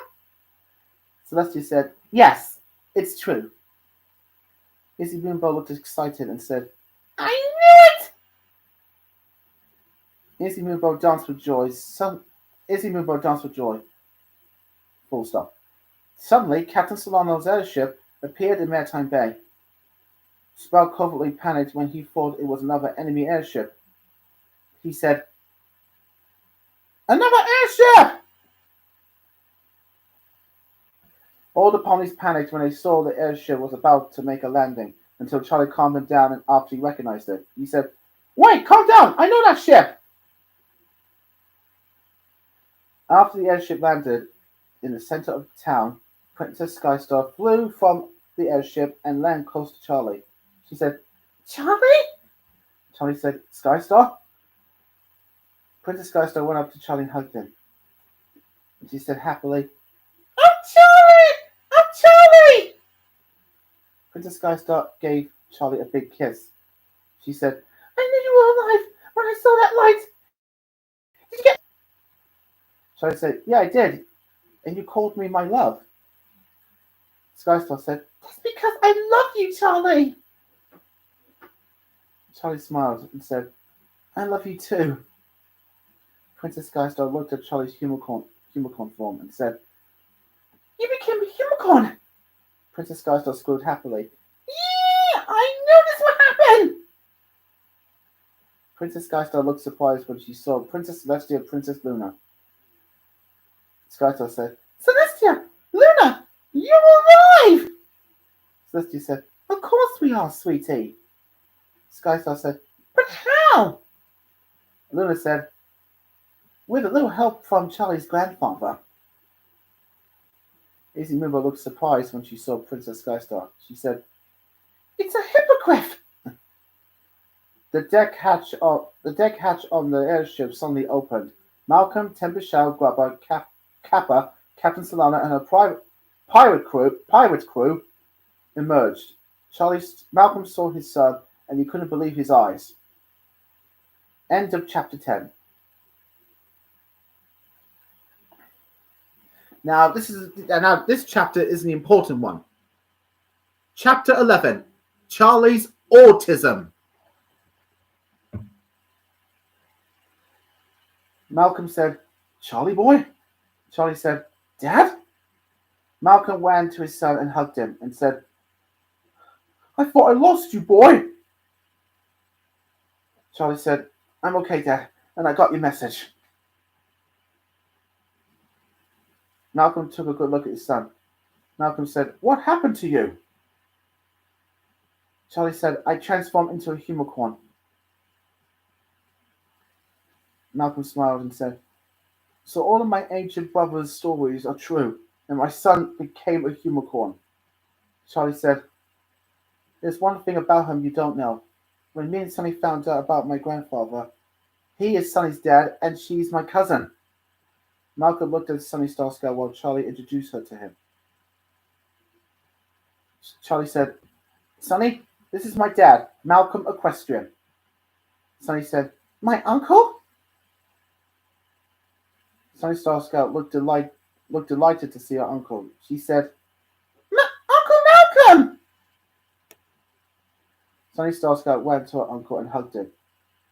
Celestia said, yes, it's true. Izzy Moonbow looked excited and said, I knew it! Izzy Moonbow danced with joy. Full stop. Suddenly, Captain Solano's airship appeared in Maritime Bay. Sprout covertly panicked when he thought it was another enemy airship. He said, another airship! All the ponies panicked when they saw the airship was about to make a landing, until Charlie calmed them down and after he recognized it. He said, wait, calm down! I know that ship! After the airship landed in the center of the town, Princess Skystar flew from the airship and landed close to Charlie. She said, Charlie? Charlie said, Skystar? Princess Skystar went up to Charlie and hugged him. And she said happily, I'm Charlie! I'm Charlie! Princess Skystar gave Charlie a big kiss. She said, I knew you were alive when I saw that light. Did you get... Charlie said, yeah, I did. And you called me my love. Skystar said, that's because I love you, Charlie. Charlie smiled and said, I love you too. Princess Skystar looked at Charlie's Humacorn form and said, you became a Humacorn! Princess Skystar squealed happily. Yeah, I knew this would happen! Princess Skystar looked surprised when she saw Princess Celestia and Princess Luna. Skystar said, Celestia! Luna! You're alive! Celestia said, of course we are, sweetie. Skystar said, but how? Luna said, with a little help from Charlie's grandfather. Izzy Moonbow looked surprised when she saw Princess Skystar. She said, it's a hippogriff! The deck hatch on the airship suddenly opened. Malcolm, Tempest Shadow, Grubber, Kappa, Captain Solana, and her pirate crew emerged. Malcolm saw his son, and he couldn't believe his eyes. End of chapter 10. Now this chapter is the important one. Chapter 11, Charlie's autism. Malcolm said, "Charlie boy?" Charlie said, "Dad?" Malcolm ran to his son and hugged him and said, "I thought I lost you, boy." Charlie said, "I'm okay, Dad, and I got your message." Malcolm took a good look at his son. Malcolm said, "What happened to you?" Charlie said, "I transformed into a Humacorn." Malcolm smiled and said, "So all of my ancient brother's stories are true, and my son became a Humacorn." Charlie said, "There's one thing about him you don't know. When me and Sonny found out about my grandfather, he is Sonny's dad, and she's my cousin." Malcolm looked at Sonny Starscale while Charlie introduced her to him. Charlie said, "Sonny, this is my dad, Malcolm Equestrian." Sonny said, "My uncle?" Sonny Starscale looked delighted to see her uncle. She said, "Uncle Malcolm!" Sonny Starscale ran to her uncle and hugged him.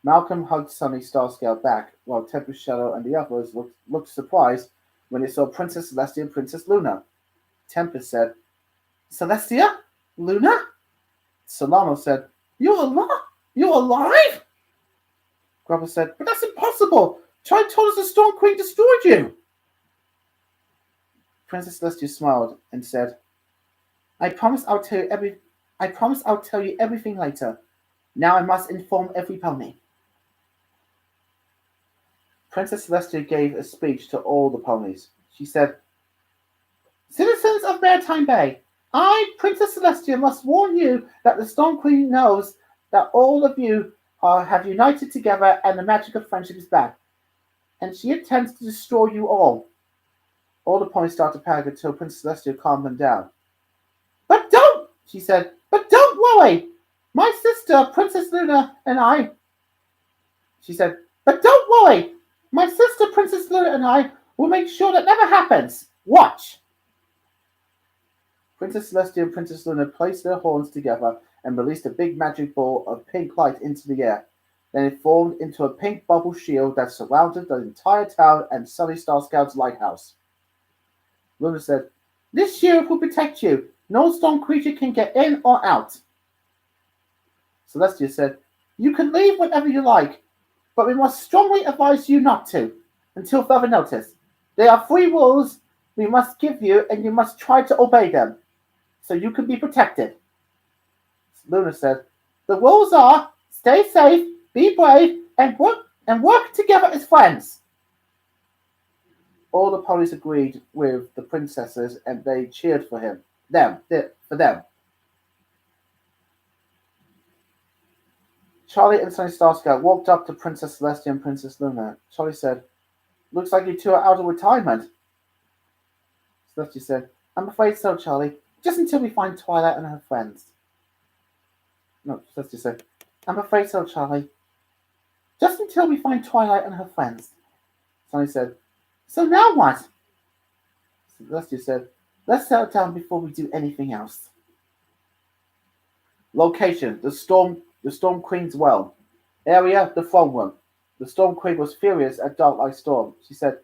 Malcolm hugged Sonny Starscale back, while Tempest Shadow and the others looked surprised when they saw Princess Celestia and Princess Luna. Tempest said, "Celestia? Luna?" Solano said, You're alive? Grubber said, "But that's impossible! Charlie told us the Storm Queen destroyed you!" Princess Celestia smiled and said, I promise I'll tell you everything later. Now I must inform every pony." Princess Celestia gave a speech to all the ponies. She said, "Citizens of Maritime Bay, I, Princess Celestia, must warn you that the Storm Queen knows that all of you have united together and the magic of friendship is back, and she intends to destroy you all." All the ponies started to panic until Princess Celestia calmed them down. "But don't," she said, "but don't worry. My sister, Princess Luna, and I," she said, "but don't worry. My sister, Princess Luna, and I will make sure that never happens. Watch." Princess Celestia and Princess Luna placed their horns together and released a big magic ball of pink light into the air. Then it formed into a pink bubble shield that surrounded the entire town and Sunny Starscale's lighthouse. Luna said, "This shield will protect you. No storm creature can get in or out." Celestia said, "You can leave whenever you like, but we must strongly advise you not to, until further notice. There are 3 rules we must give you, and you must try to obey them, so you can be protected." Luna said, "The rules are, stay safe, be brave, and work together as friends." All the ponies agreed with the princesses, and they cheered for them. Charlie and Sunny Starscale walked up to Princess Celestia and Princess Luna. Charlie said, "Looks like you two are out of retirement." Celestia said, "I'm afraid so, Charlie. Just until we find Twilight and her friends." No, Celestia said, "I'm afraid so, Charlie. Just until we find Twilight and her friends." Sunny said, "So now what?" Celestia said, "Let's settle down before we do anything else." Location, the Storm Queen's well. Area, the throne room. The Storm Queen was furious at Darklight Storm. She said,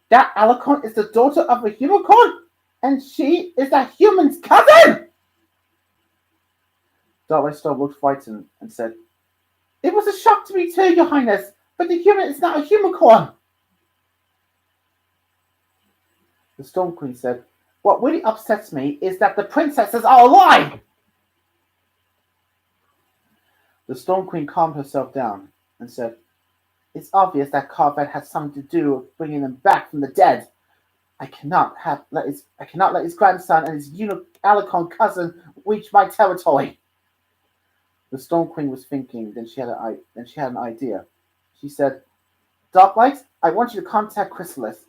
"That Alicon is the daughter of a Humacorn, and she is that human's cousin!" Darklight Storm looked frightened and said, "It was a shock to me too, Your Highness, but the human is not a Humacorn." The Storm Queen said, "What really upsets me is that the princesses are alive." The Storm Queen calmed herself down and said, "It's obvious that Carvette has something to do with bringing them back from the dead. I cannot let his grandson and his Alicon cousin reach my territory." The Storm Queen was thinking, then she had an idea. She said, "Darklight, I want you to contact Chrysalis.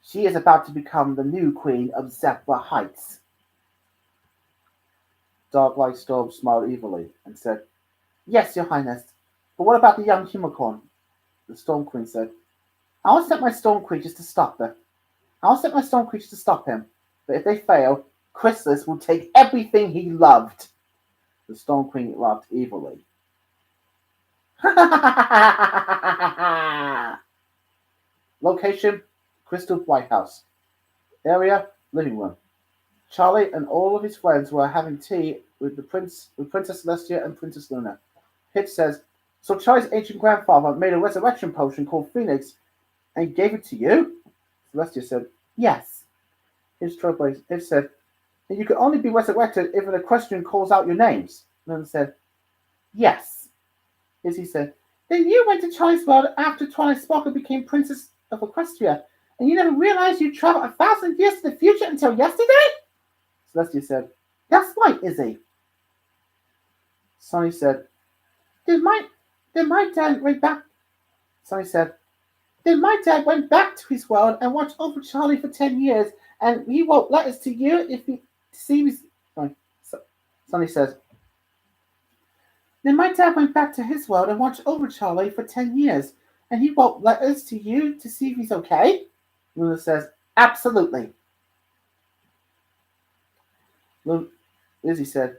She is about to become the new queen of Zappa Heights." Darklight Storm smiled evilly and said, "Yes, Your Highness, but what about the young Humacorn?" The Storm Queen said, "I'll set my storm creatures to stop her. I'll set my storm creatures to stop him, but if they fail, Chrysalis will take everything he loved. The Storm Queen laughed evilly. Location, Crystal White House. Area, living room. Charlie and all of his friends were having tea with Princess Celestia and Princess Luna. Hitch says, so Charlie's ancient grandfather made a resurrection potion called Phoenix and gave it to you? Celestia said, yes. Hitch said, and you can only be resurrected if an equestrian calls out your names. Luna said, yes. Izzy said, then you went to Charlie's world after Twilight Sparkle became Princess of Equestria, and you never realized you'd travel 1,000 years to the future until yesterday? Celestia said, that's right, Izzy. Sonny said, then my dad went back. Sonny said, then my dad went back to his world and watched over Charlie for 10 years, and he wrote letters to you if he sees. Sonny says, then my dad went back to his world and watched over Charlie for 10 years, and he wrote letters to you to see if he's okay? Luna says, absolutely. Izzy said,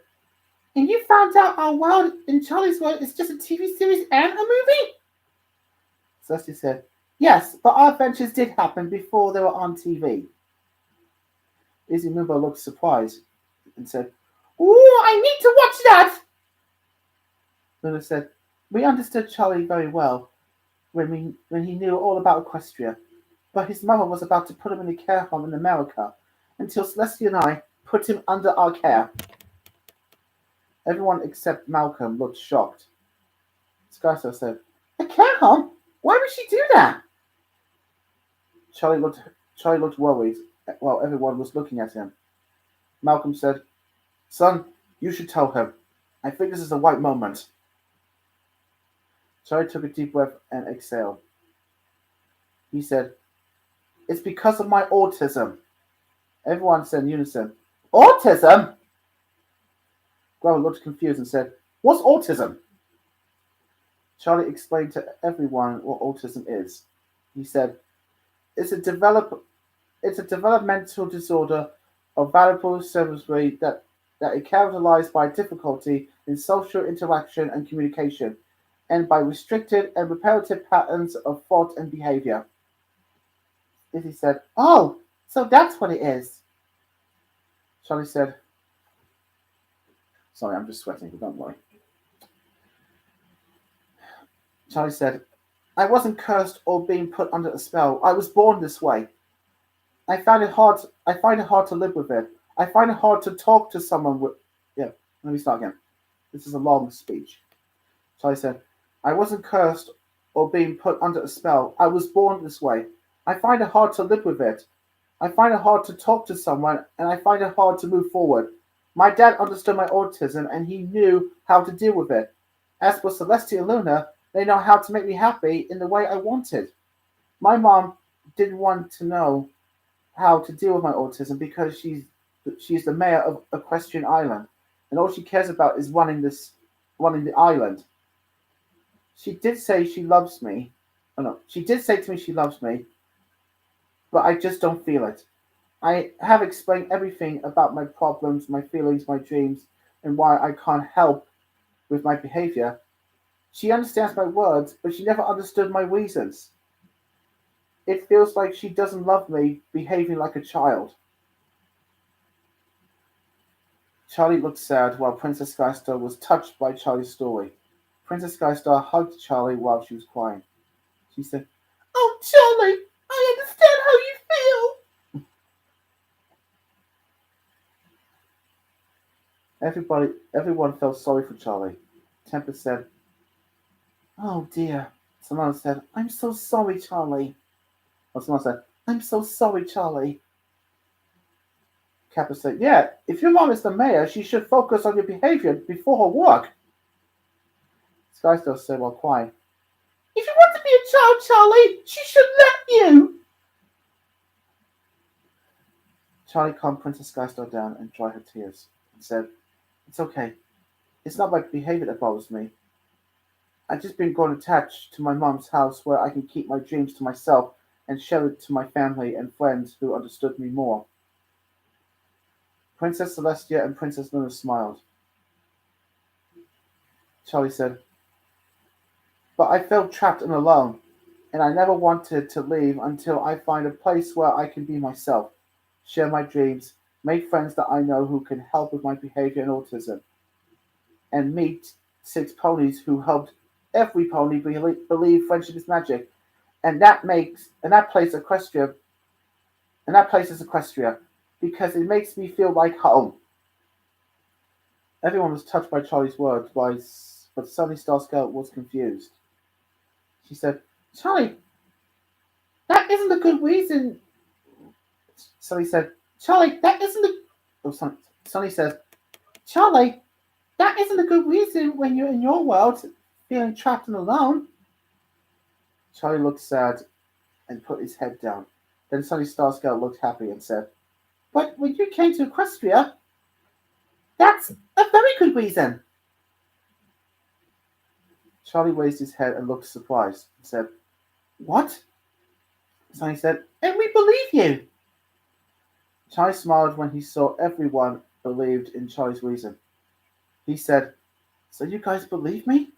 and you found out our world in Charlie's world is just a TV series and a movie? Celestia said, yes, but our adventures did happen before they were on TV. Izzy Mumbo looked surprised and said, ooh, I need to watch that! Luna said, we understood Charlie very well when he knew all about Equestria, but his mother was about to put him in a care home in America until Celestia and I put him under our care. Everyone except Malcolm looked shocked. Skystar said, a care home? Why would she do that? Charlie looked worried while everyone was looking at him. Malcolm said, son, you should tell him. I think this is the right moment. Charlie took a deep breath and exhaled. He said, it's because of my autism. Everyone said in unison, autism? Grover looked confused and said, what's autism? Charlie explained to everyone what autism is. He said, it's a developmental disorder of variable cerebral that is characterized by difficulty in social interaction and communication, and by restricted and repetitive patterns of thought and behavior. Izzy said, oh, so that's what it is. Charlie said, sorry, I'm just sweating, but don't worry. Charlie said, I wasn't cursed or being put under a spell. I was born this way. I find it hard to live with it. I find it hard to talk to someone with... Yeah, let me start again. This is a long speech. Charlie said, I wasn't cursed or being put under a spell. I was born this way. I find it hard to live with it. I find it hard to talk to someone, and I find it hard to move forward. My dad understood my autism, and he knew how to deal with it. As for Celestia and Luna, they know how to make me happy in the way I wanted. My mom didn't want to know how to deal with my autism because she's the mayor of Equestrian Island, and all she cares about is running the island. She did say she loves me. Oh no, she did say to me she loves me, but I just don't feel it. I have explained everything about my problems, my feelings, my dreams, and why I can't help with my behavior. She understands my words, but she never understood my reasons. It feels like she doesn't love me behaving like a child. Charlie looked sad while Princess Skystar was touched by Charlie's story. Princess Skystar hugged Charlie while she was crying. She said, oh, Charlie, I understand how you feel. Everyone felt sorry for Charlie. Tempest said, oh dear. Samantha said, I'm so sorry, Charlie. Or Samantha said, I'm so sorry, Charlie. Kappa said, yeah, if your mom is the mayor, she should focus on your behavior before her work. Skystar said while crying, if you want to be a child, Charlie, she should let you. Charlie calmed Princess Skystar down and dried her tears and said, it's okay. It's not my behavior that bothers me. I've just been growing attached to my mom's house where I can keep my dreams to myself and show it to my family and friends who understood me more. Princess Celestia and Princess Luna smiled. Charlie said, but I felt trapped and alone, and I never wanted to leave until I find a place where I can be myself, share my dreams, make friends that I know who can help with my behavior and autism, and meet 6 ponies who helped every pony believe friendship is magic, and that place is Equestria, because it makes me feel like home. Everyone was touched by Charlie's words, but suddenly Starscout was confused. She said, Charlie, that isn't a good reason. Sonny said, Charlie, that isn't a... Oh, Sonny says, Charlie, that isn't a good reason when you're in your world, feeling trapped and alone. Charlie looked sad and put his head down. Then Sonny Starscout looked happy and said, but when you came to Equestria, that's a very good reason. Charlie raised his head and looked surprised and said, what? Sonny said, and we believe you. Charlie smiled when he saw everyone believed in Charlie's reason. He said, so you guys believe me?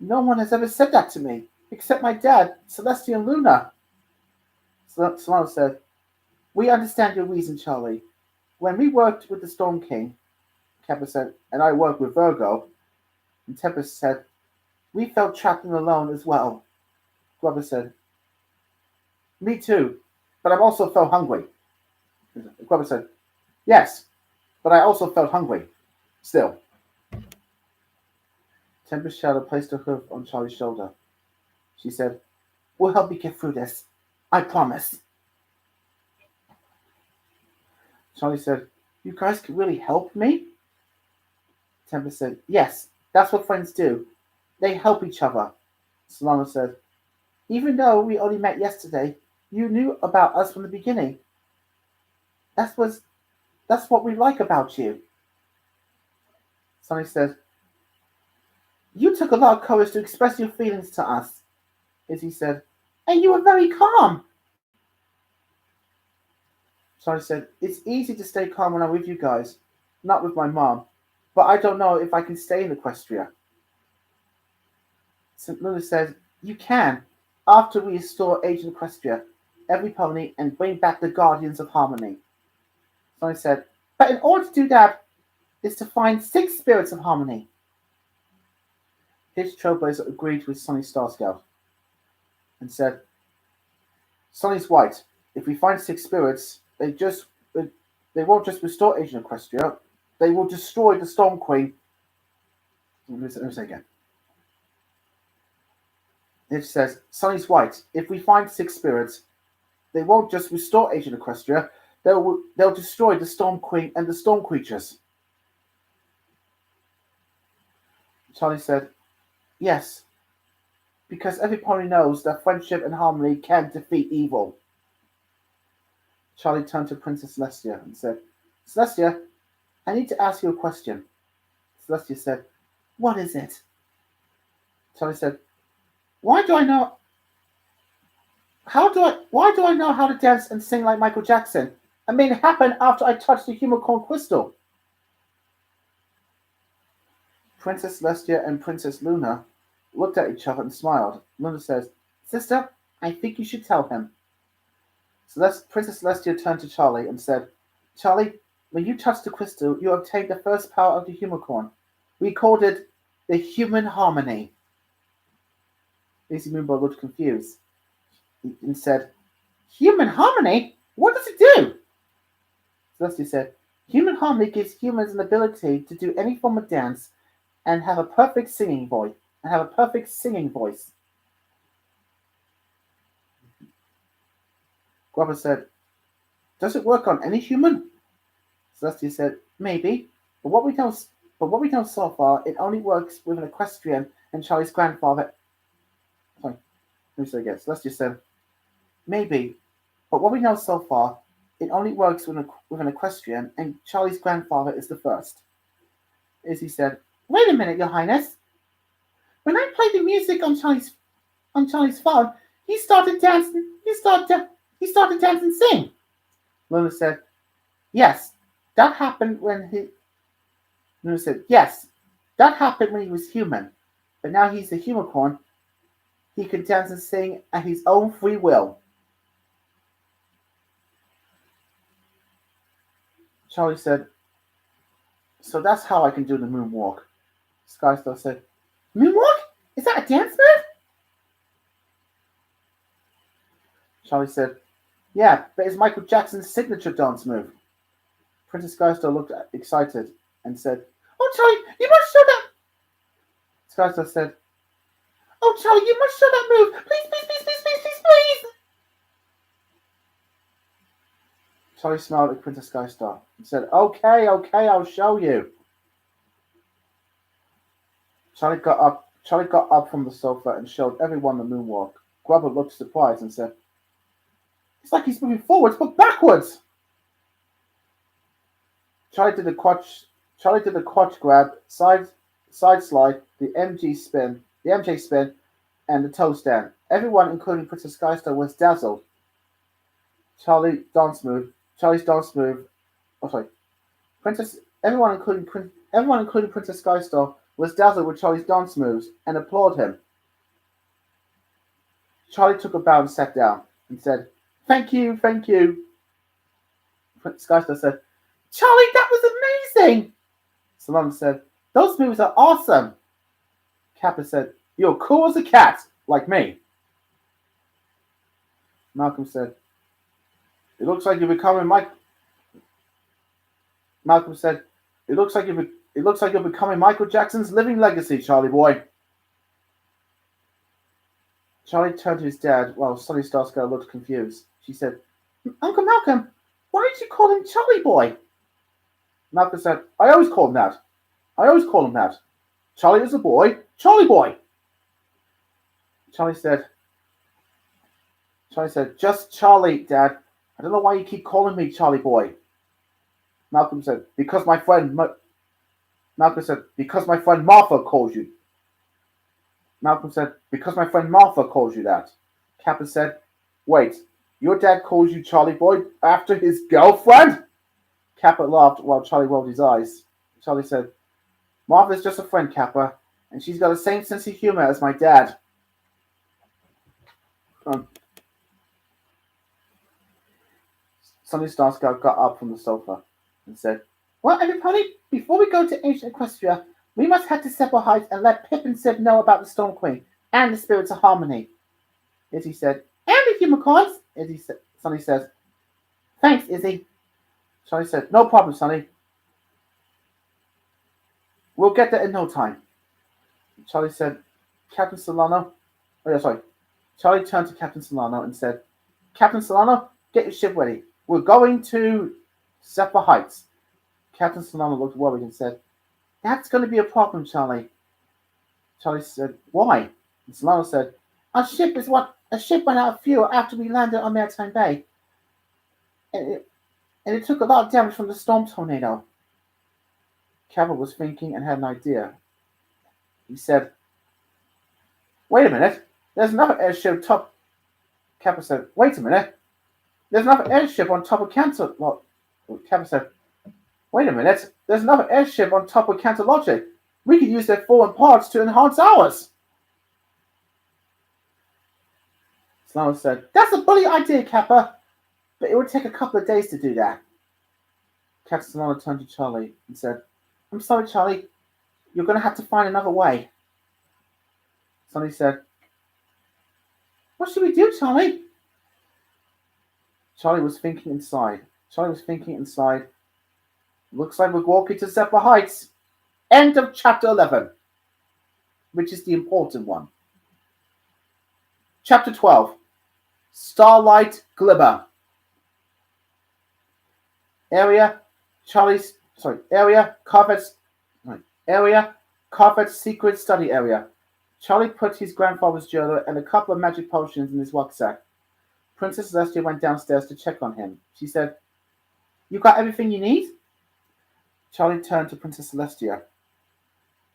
No one has ever said that to me, except my dad, Celestia and Luna. Solano said, we understand your reason, Charlie. When we worked with the Storm King, Kappa said, and I worked with Virgo, and Tempest said, we felt trapped and alone as well. Grubber said, me too, but I also felt hungry. Grubber said, yes, but I also felt hungry. Still. Tempest Shadow placed her hoof on Charlie's shoulder. She said, we'll help you get through this. I promise. Charlie said, you guys can really help me? Tempest said, yes, that's what friends do. They help each other. Solano said, even though we only met yesterday, you knew about us from the beginning. That's what we like about you. Sonny said, you took a lot of courage to express your feelings to us, Izzy said, and you were very calm. Charlie said, it's easy to stay calm when I'm with you guys, not with my mom, but I don't know if I can stay in Equestria. St. Luna said, you can, after we restore Ancient Equestria, every pony, and bring back the Guardians of Harmony. Sonny said, but in order to do that, is to find 6 spirits of harmony. Hitch Trailblazer agreed with Sonny Starscout and said, Sonny's right. If we find 6 spirits, they won't just restore Ancient Equestria, they will destroy the Storm Queen. Let me say again. It says, Sonny's right. If we find 6 spirits, they won't just restore Ancient Equestria, they'll destroy the Storm Queen and the Storm Creatures. Charlie said, yes, because every pony knows that friendship and harmony can defeat evil. Charlie turned to Princess Celestia and said, Celestia, I need to ask you a question. Celestia said, what is it? Charlie said, why do I know how to dance and sing like Michael Jackson? I mean, it happened after I touched the Humacorn crystal. Princess Celestia and Princess Luna looked at each other and smiled. Luna says, sister, I think you should tell him. Princess Celestia turned to Charlie and said, Charlie, when you touched the crystal, you obtained the first power of the Humacorn. We called it the Human Harmony. Daisy Moonbow looked confused and said, Human Harmony? What does it do? Celestia said, Human Harmony gives humans an ability to do any form of dance and have a perfect singing voice. Grubber said, does it work on any human? Celestia said, maybe, but what we know so far, it only works with an equestrian and Charlie's grandfather. Sorry, let me say again. Celestia said, maybe, but what we know so far, it only works with an equestrian and Charlie's grandfather is the first. Izzy said, wait a minute, Your Highness. When I played the music on Charlie's phone, He started dancing. He started dancing, sing. Luna said, yes, that happened when he. Luna said, yes, that happened when he was human, but now he's a Humacorn. He can dance and sing at his own free will. Charlie said, so that's how I can do the moonwalk. Skystar said, moonwalk? Is that a dance move? Charlie said, yeah, but it's Michael Jackson's signature dance move. Princess Skystar looked excited and said, oh, Charlie, you must show that. Skystar said, oh, Charlie, you must show that move. Please, please, please, please, please, please, please. Charlie smiled at Princess Skystar and said, okay, I'll show you. Charlie got up from the sofa and showed everyone the moonwalk. Grubber looked surprised and said, it's like he's moving forwards but backwards. Charlie did the crotch grab, side slide, the MJ spin, and the toe stand. Everyone, including Princess Skystar, was dazzled. Charlie's dance move. Oh, sorry. Everyone, including Princess Skystar, was dazzled with Charlie's dance moves and applauded him. Charlie took a bow and sat down and said, thank you, thank you. Skystar said, Charlie, that was amazing. Solana said, those moves are awesome. Kappa said, you're cool as a cat, like me. Malcolm said, it looks like you're becoming Malcolm said, it looks like you're becoming Michael Jackson's living legacy, Charlie boy. Charlie turned to his dad while Sunny Starscale looked confused. She said, Uncle Malcolm, why did you call him Charlie boy? Malcolm said, I always call him that. Charlie is a boy. Charlie boy. Charlie said, just Charlie, Dad. I don't know why you keep calling me Charlie boy. Malcolm said, because my friend Martha calls you. Malcolm said, because my friend Martha calls you that. Kappa said, wait, your dad calls you Charlie boy after his girlfriend? Kappa laughed while Charlie rolled his eyes. Charlie said, Martha's just a friend, Kappa, and she's got the same sense of humor as my dad. Sunny Starscale got up from the sofa and said, well, everybody, before we go to Ancient Equestria, we must head to Sepal Heights and let Pip and Sid know about the Storm Queen and the Spirits of Harmony. Izzy said, and the Humacorns. Sunny says, thanks, Izzy. Charlie said, no problem, Sunny. We'll get there in no time. Charlie said, Captain Solano. Oh, yeah, sorry. Charlie turned to Captain Solano and said, Captain Solano, get your ship ready. We're going to Sepal Heights. Captain Solano looked worried and said, that's going to be a problem, Charlie. Charlie said, why? And Solano said, a ship went out of fuel after we landed on Maritime Bay. And it took a lot of damage from the storm tornado. Kappa was thinking and had an idea. He said, wait a minute. There's another airship top. Kappa said, wait a minute. There's another airship on top of Cantor. Well, Kappa said, wait a minute. There's another airship on top of Cantor Logic. We could use their foreign parts to enhance ours. Solano said, that's a brilliant idea, Kappa. But it would take a couple of days to do that. Captain Solano turned to Charlie and said, I'm sorry, Charlie. You're going to have to find another way. Sonny said, what should we do, Charlie? Charlie was thinking inside. Looks like we're walking to Sepal Heights. End of chapter 11, which is the important one. Chapter 12, Starlight Glimmer. Area Carvette's secret study area. Charlie put his grandfather's journal and a couple of magic potions in his rucksack. Princess Celestia went downstairs to check on him. She said, you got everything you need? Charlie turned to Princess Celestia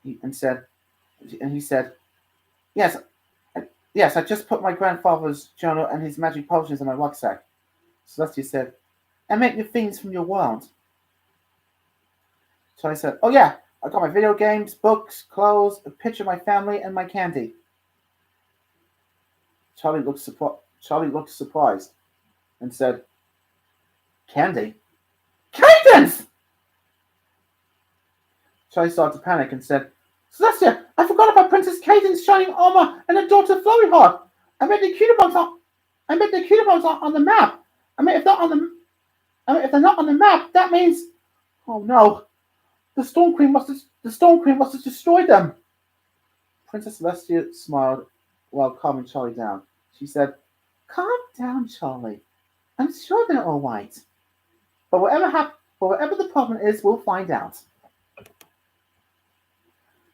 and he said, yes, Yes, I just put my grandfather's journal and his magic potions in my rucksack. Celestia said, and make new things from your world. Charlie said, oh yeah, I got my video games, books, clothes, a picture of my family, and my candy. Charlie looked surprised and said, candy? Cadence! Charlie started to panic and said, Celestia, I forgot about Princess Caden's shining armor and her daughter Flurryheart. I bet the cutie bugs are on the map. I mean, if they're not on the map, that means, oh no, the Storm Queen must have destroyed them. Princess Celestia smiled while calming Charlie down. She said, calm down, Charlie. I'm sure they're all right. But whatever the problem is, we'll find out.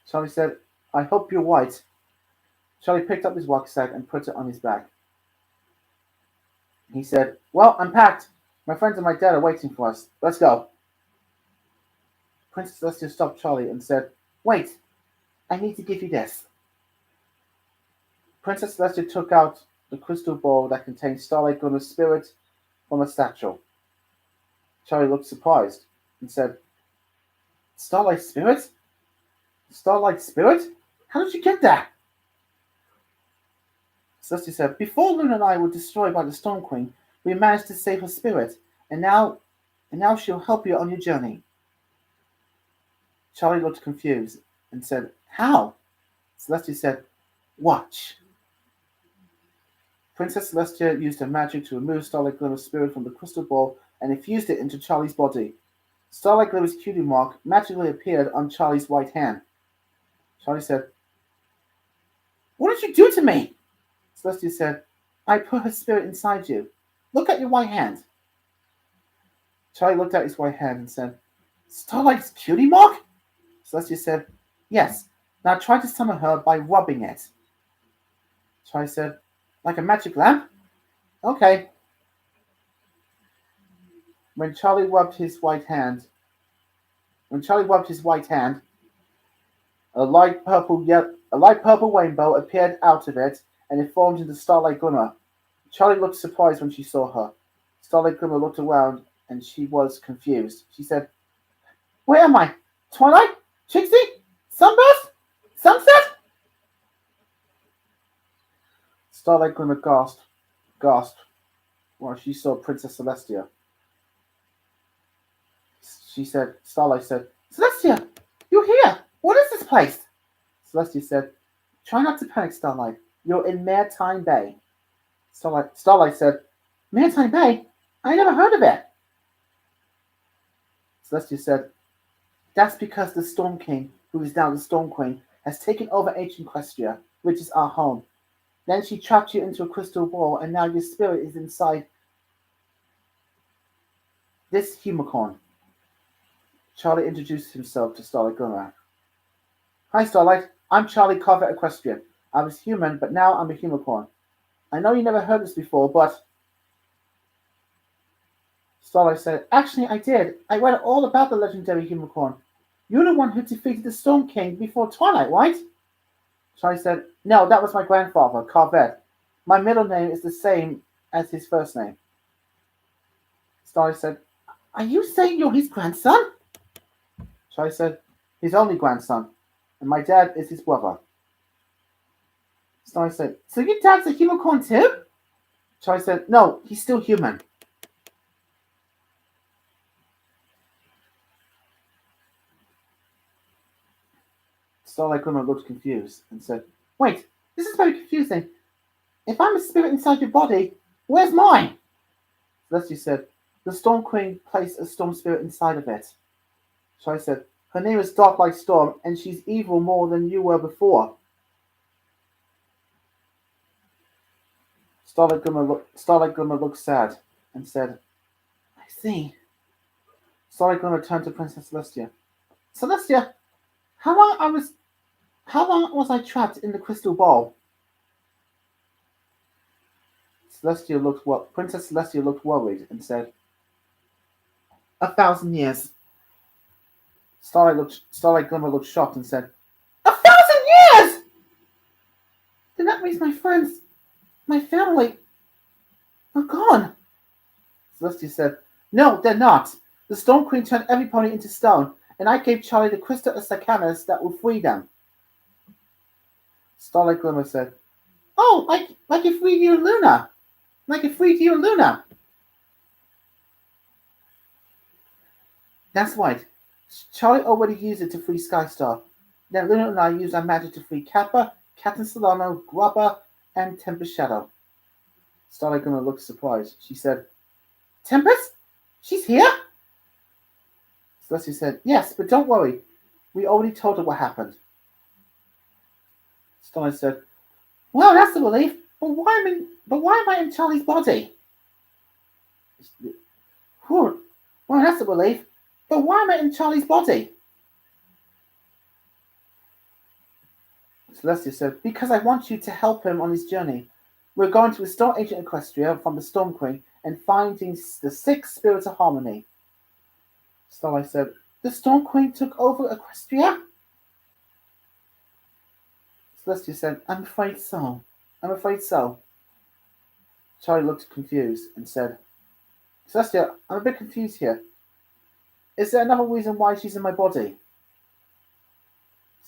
Charlie said, I hope you're right. Charlie picked up his rucksack and put it on his back. He said, well, I'm packed. My friends and my dad are waiting for us. Let's go. Princess Celestia stopped Charlie and said, wait, I need to give you this. Princess Celestia took out the crystal ball that contained Starlight Glimmer's spirit from a satchel. Charlie looked surprised and said, Starlight Spirit? Starlight Spirit? How did you get that? Celestia said, before Luna and I were destroyed by the Storm Queen, we managed to save her spirit, and now she'll help you on your journey. Charlie looked confused and said, how? Celestia said, watch. Princess Celestia used her magic to remove Starlight Glimmer's spirit from the crystal ball and infused it into Charlie's body. Starlight Glimmer's cutie mark magically appeared on Charlie's right hand. Charlie said, what did you do to me? Celestia said, I put her spirit inside you. Look at your right hand. Charlie looked at his right hand and said, Starlight's cutie mark? Celestia said, yes. Now try to summon her by rubbing it. Charlie said, like a magic lamp? Okay. When Charlie rubbed his right hand, a light purple rainbow appeared out of it, and it formed into Starlight Glimmer. Charlie looked surprised when she saw her. Starlight Glimmer looked around, and she was confused. She said, where am I? Twilight? Trixie? Sunburst? Sunset? Starlight Glimmer gasped while she saw Princess Celestia. Starlight said, Celestia, you're here. What is this place? Celestia said, try not to panic, Starlight. You're in Maritime Bay. Starlight said, Maritime Bay? I never heard of it. Celestia said, that's because the Storm King, who is now the Storm Queen, has taken over Ancient Equestria, which is our home. Then she trapped you into a crystal ball, and now your spirit is inside this Humacorn. Charlie introduced himself to Starlight Glimmer. Hi, Starlight. I'm Charlie Carvette Equestrian. I was human, but now I'm a Humacorn. I know you never heard this before, but... Starlight said, actually, I did. I read all about the legendary Humacorn. You're the one who defeated the Storm King before Twilight, right? Charlie said, no, that was my grandfather, Carvette. My middle name is the same as his first name. Starlight said, are you saying you're his grandson? Charlie said, his only grandson, and my dad is his brother. Starlight said, so your dad's a Humacorn too? Charlie said, no, he's still human. Starlight Glimmer looked confused and said, wait, this is very confusing. If I'm a spirit inside your body, where's mine? Celestia said, the Storm Queen placed a storm spirit inside of it. Charlie said, her name is Dark Like Storm, and she's evil more than you were before. Starlight Glimmer looked sad and said, I see. Starlight Glimmer turned to Princess Celestia. Celestia, how long was I trapped in the crystal ball? Princess Celestia looked worried and said, 1,000 years. Starlight Glimmer looked shocked and said, 1,000 years! Then that means my friends, my family, are gone. Celestia said, No, they're not. The Storm Queen turned every pony into stone, and I gave Charlie the crystal Sacanas that will free them. Starlight Glimmer said, Oh, like it freed you and Luna. Like it freed you and Luna. That's right. Charlie already used it to free Skystar. Then Luna and I used our magic to free Kappa, Captain Solano, Grubber, and Tempest Shadow. Starlight Glimmer looked surprised. She said, Tempest? She's here? Celestia said, Yes, but don't worry. We already told her what happened. Starlight said, Well, that's a relief. But why am I in Charlie's body? Well, that's a relief. But why am I in Charlie's body? Celestia said, Because I want you to help him on his journey. We're going to restore Ancient Equestria from the Storm Queen and finding the 6 spirits of harmony. Starlight said, The Storm Queen took over Equestria? Celestia said, I'm afraid so. Charlie looked confused and said, Celestia, I'm a bit confused here. Is there another reason why she's in my body?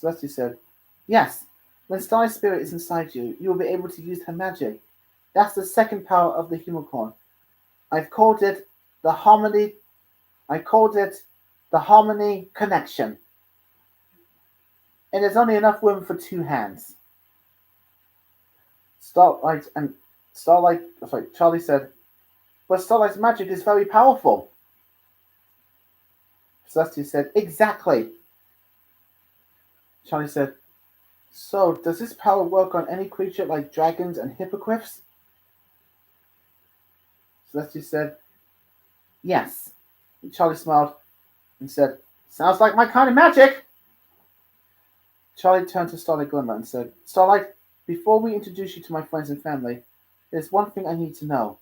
Celestia said, Yes. When Starlight Spirit is inside you, you will be able to use her magic. That's the second power of the Humacorn. I've called it the harmony connection. And there's only enough room for 2 hands. Charlie said, But Starlight's magic is very powerful. Celestia said, Exactly. Charlie said, So, does this power work on any creature like dragons and hippogriffs? Celestia said, Yes. And Charlie smiled and said, Sounds like my kind of magic. Charlie turned to Starlight Glimmer and said, Starlight, before we introduce you to my friends and family, there's one thing I need to know.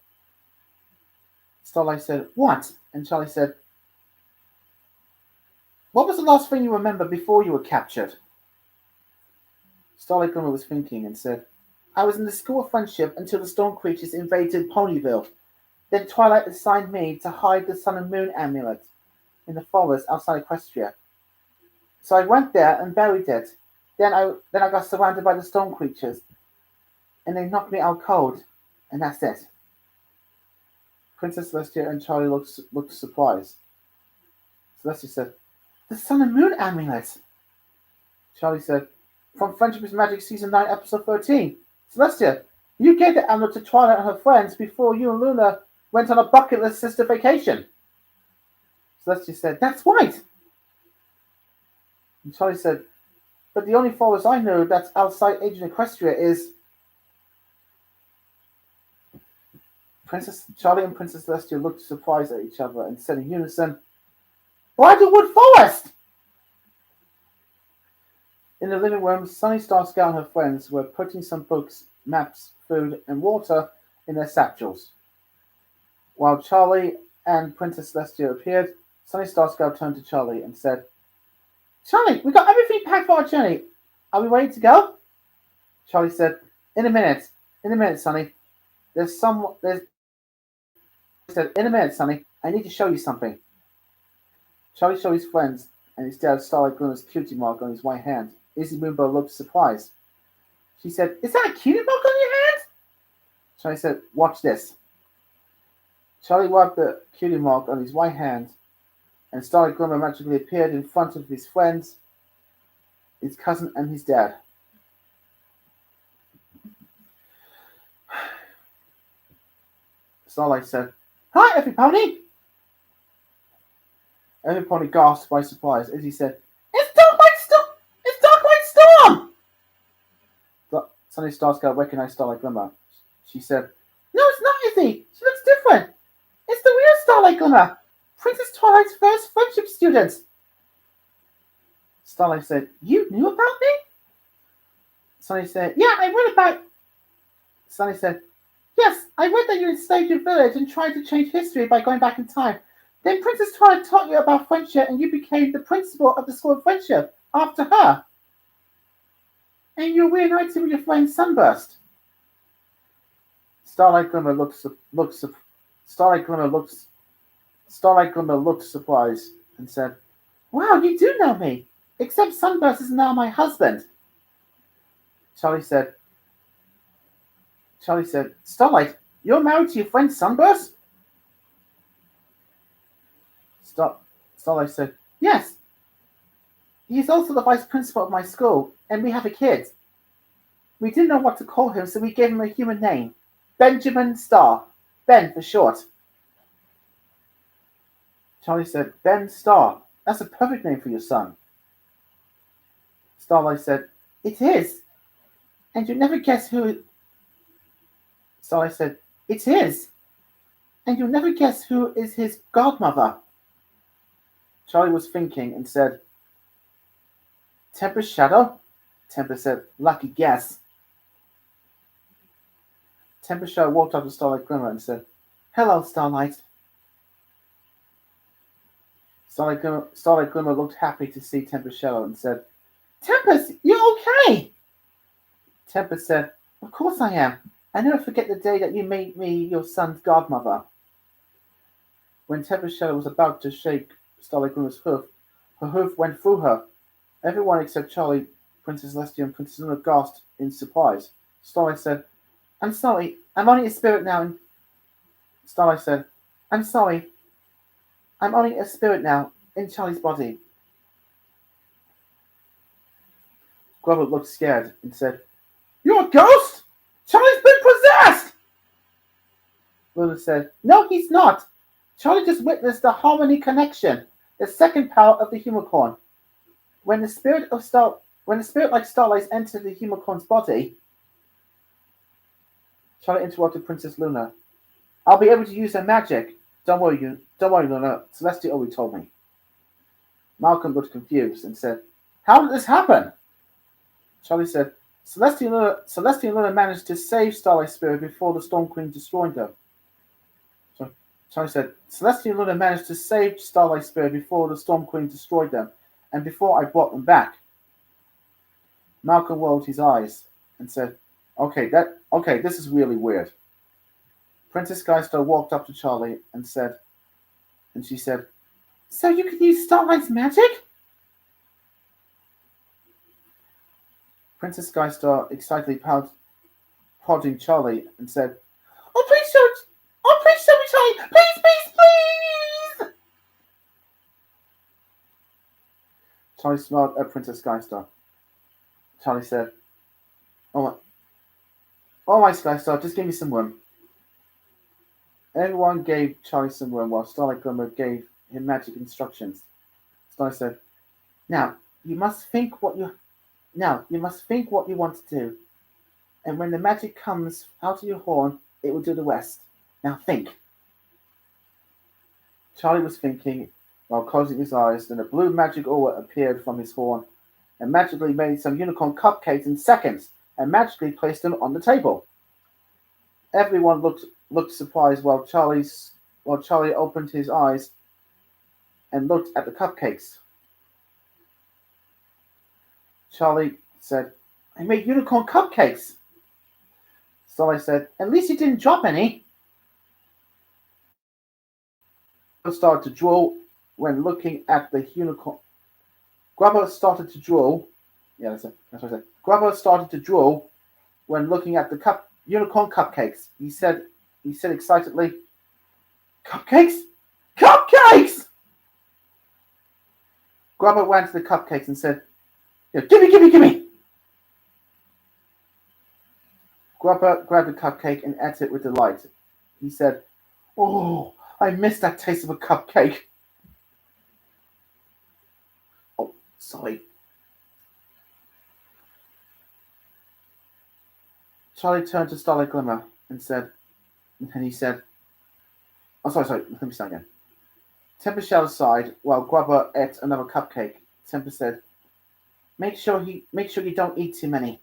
Starlight said, What? And Charlie said, What was the last thing you remember before you were captured? Starlight Glimmer was thinking and said, I was in the School of Friendship until the Storm Creatures invaded Ponyville. Then Twilight assigned me to hide the Sun and Moon amulet in the forest outside Equestria. So I went there and buried it. Then I got surrounded by the Storm Creatures, and they knocked me out cold, and that's it. Princess Celestia and Charlie looked surprised. Celestia said, The Sun and Moon amulet. Charlie said, From Friendship is Magic Season 9, Episode 13. Celestia, you gave the amulet to Twilight and her friends before you and Luna went on a bucket list sister vacation. Celestia said, That's right. And Charlie said, But the only forest I know that's outside Ancient Equestria is... Charlie and Princess Celestia looked surprised at each other and said in unison, Bridlewood Forest! In the living room, Sunny Starscout and her friends were putting some books, maps, food, and water in their satchels. While Charlie and Princess Celestia appeared, Sunny Starscout turned to Charlie and said, Charlie, we got everything packed for our journey. Are we ready to go? Charlie said, In a minute, Sunny. He said, In a minute, Sunny. I need to show you something. Charlie showed his friends, and instead of Starlight Glimmer's cutie mark on his right hand, Izzy Moonbow looked surprised. She said, Is that a cutie mark on your hand? Charlie said, Watch this. Charlie wiped the cutie mark on his right hand, and Starlight Glimmer magically appeared in front of his friends, his cousin, and his dad. Starlight said, Hi, everybody! Everybody gasped by surprise as he said, It's Dark White Storm! Sunny Starscout recognized Starlight Glimmer. She said, No, it's not Izzy. She looks different. It's the real Starlight Glimmer, Princess Twilight's first friendship student. Starlight said, You knew about me? Sunny said, Yeah, I read about... Sunny said, Yes, I read that you enslaved your village and tried to change history by going back in time. Then Princess Twilight taught you about friendship and you became the principal of the School of Friendship after her. And you reunited with your friend Sunburst. Starlight Glimmer Starlight Glimmer looked surprised and said, "Wow, you do know me! Except Sunburst is now my husband." Charlie said, "Starlight, you're married to your friend Sunburst?" Starlight said, "Yes. He's also the vice principal of my school, and we have a kid. We didn't know what to call him, so we gave him a human name. Benjamin Starr. Ben for short." Charlie said, "Ben Starr. That's a perfect name for your son." Starlight said, "It is. And you'll never guess who..." Starlight said, "It is. And you'll never guess who is his godmother." Charlie was thinking and said, "Tempest Shadow?" Tempest said, "Lucky guess." Tempest Shadow walked up to Starlight Glimmer and said, "Hello, Starlight." Starlight Glimmer looked happy to see Tempest Shadow and said, "Tempest, you're okay?" Tempest said, "Of course I am. I never forget the day that you made me your son's godmother." When Tempest Shadow was about to shake Starlight Glimmer's hoof, her hoof went through her. Everyone except Charlie, Princess Celestia, and Princess Luna gasped in surprise. Starlight said, "I'm sorry, I'm only a spirit now." Starlight said, "I'm sorry, I'm only a spirit now in Charlie's body." Grubber looked scared and said, "You're a ghost? Charlie's been possessed!" Luna said, "No, he's not. Charlie just witnessed the harmony connection, the second power of the Humacorn. When the spirit like Starlight entered the Humacorn's body..." Charlie interrupted Princess Luna. "I'll be able to use her magic. Don't worry, Luna. Celestia already told me." Malcolm looked confused and said, "How did this happen?" Charlie said, Celestia and Luna managed to save Starlight's spirit before the Storm Queen destroyed her." Charlie said, "Celestia and Luna managed to save Starlight's spirit before the Storm Queen destroyed them, and before I brought them back." Malcolm rolled his eyes and said, Okay, this is really weird." Princess Skystar walked up to Charlie and she said, "So you can use Starlight's magic?" Princess Skystar excitedly prodding Charlie and said, "Oh, please show me, Charlie! Please, please, please!" Charlie smiled at Princess Skystar. Charlie said, "All right, Skystar, just give me some room." Everyone gave Charlie some room while Starlight Glimmer gave him magic instructions. Starlight said, Now you must think what you want to do. And when the magic comes out of your horn, it will do the rest. Now think." Charlie was thinking while closing his eyes, then a blue magic aura appeared from his horn and magically made some unicorn cupcakes in seconds and magically placed them on the table. Everyone looked surprised while Charlie opened his eyes and looked at the cupcakes. Charlie said, "I made unicorn cupcakes." Starlight said, "At least you didn't drop any." Started to drool when looking at the unicorn. Grubber started to drool. Yeah, that's what I said. Grubber started to drool when looking at the unicorn cupcakes. He said excitedly, "Cupcakes! Cupcakes!" Grubber ran to the cupcakes and said, Gimme! Grubber grabbed the cupcake and ate it with delight. He said, "Oh, I miss that taste of a cupcake." Oh, sorry. Charlie turned to Starlight Glimmer and he said, "Oh, sorry, let me start again." Tempest Shadow sighed while Grubber ate another cupcake. Tempest said, Make sure you don't eat too many."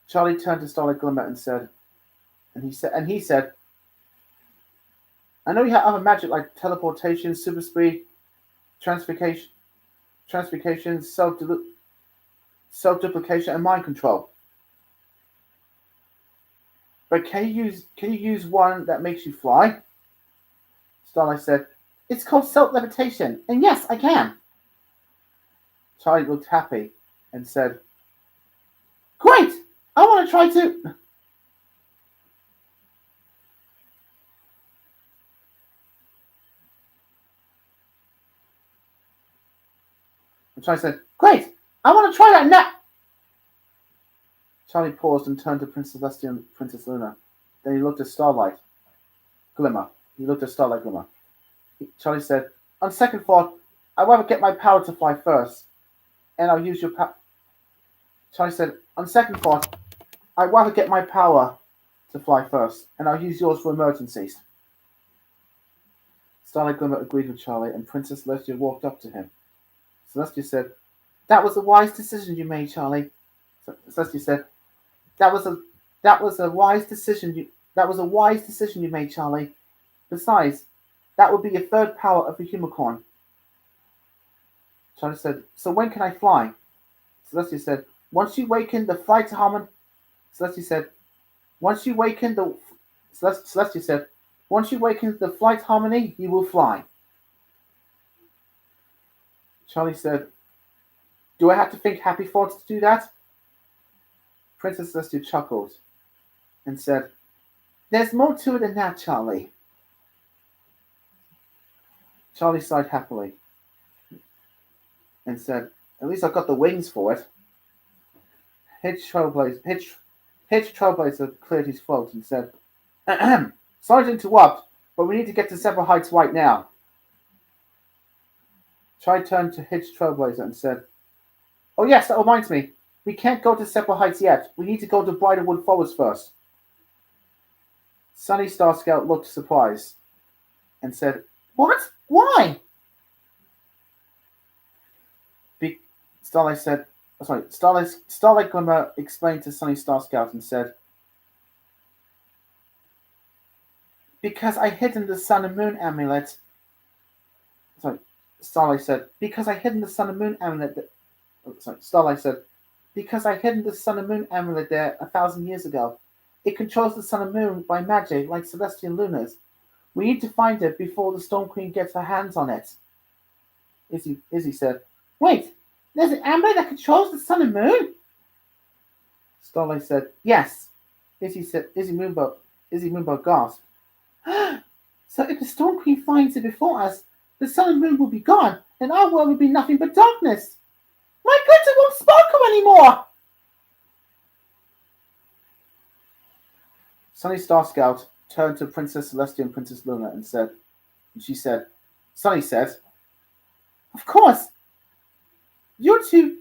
Charlie turned to Starlight Glimmer and he said, "I know you have other magic like teleportation, super speed, transfiguration, self-duplication, and mind control. but can you use one that makes you fly? Starlight said, it's called self-levitation, and yes, I can. Charlie looked happy and said, great! I want to try to... And Charlie said, great! I want to try that now! Charlie paused and turned to Princess Celestia and Princess Luna. Then he looked at Starlight Glimmer. Charlie said, on second thought, I'd rather get my power to fly first, and I'll use your power. Charlie said, on second thought, I'd rather get my power to fly first, and I'll use yours for emergencies. Starlight Glimmer agreed with Charlie, and Princess Celestia walked up to him. Celestia said, that was a wise decision you made, Charlie. Celestia said, that was a wise decision you made, Charlie. Besides, that would be your third power of the Humacorn. Charlie said, so when can I fly? Celestia said, once you awaken the flight harmony. Celestia said, once you awaken the flight harmony, you will fly. Charlie said, do I have to think happy thoughts to do that? Princess Celestia chuckled and said, there's more to it than that, Charlie. Charlie sighed happily and said, at least I've got the wings for it. Hitch Trailblazer cleared his throat and said, sorry to interrupt, but we need to get to several heights right now. Charlie turned to Hitch Trailblazer and said, oh yes, that reminds me. We can't go to separate heights yet. We need to go to Bridlewood Forest first. Sunny Star Scout looked surprised and said, what? Why? Starlight Glimmer explained to Sunny Star Scout and said, because I hidden the Sun and Moon amulet. Starlight said, because I hidden the Sun and Moon amulet. Starlight said, because I hidden the Sun and Moon amulet there 1,000 years ago. It controls the Sun and Moon by magic like Celestia and Luna's. We need to find it before the Storm Queen gets her hands on it. Izzy said, wait, there's an amulet that controls the Sun and Moon? Starlight said, yes. Izzy Moonbow gasped. So if the Storm Queen finds it before us, the Sun and Moon will be gone, and our world will be nothing but darkness. My goodness, it won't sparkle anymore! Sunny Star Scout turned to Princess Celestia and Princess Luna and she said, Sunny said, Of course, you two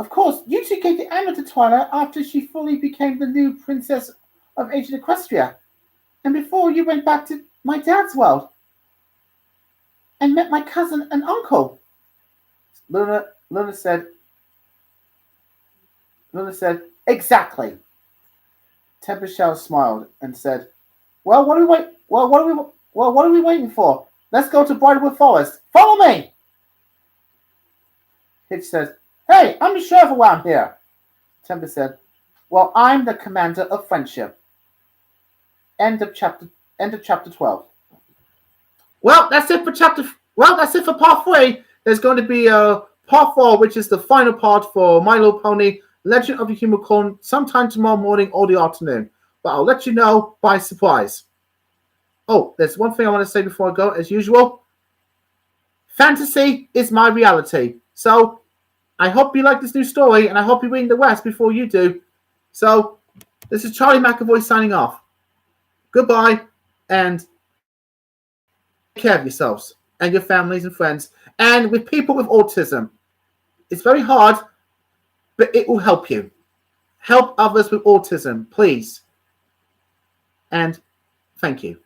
gave the amulet to Twilight after she fully became the new princess of Ancient Equestria, and before you went back to my dad's world and met my cousin and uncle. Luna said, exactly. Tempest smiled and said, Well, what are we waiting for? Let's go to Bridlewood Forest. Follow me. Hitch said, Hey, I'm the sheriff around here. Tempest said, Well, I'm the commander of friendship. End of chapter 12. Well, that's it for part 3. There's going to be part 4, which is the final part for My Little Pony Legend of the Humacorn sometime tomorrow morning or the afternoon. But I'll let you know by surprise. Oh, there's one thing I want to say before I go, as usual. Fantasy is my reality. So I hope you like this new story, and I hope you read the West before you do. So this is Charlie McAvoy signing off. Goodbye, and take care of yourselves and your families and friends, and with people with autism. It's very hard, but it will help you. Help others with autism, please. And thank you.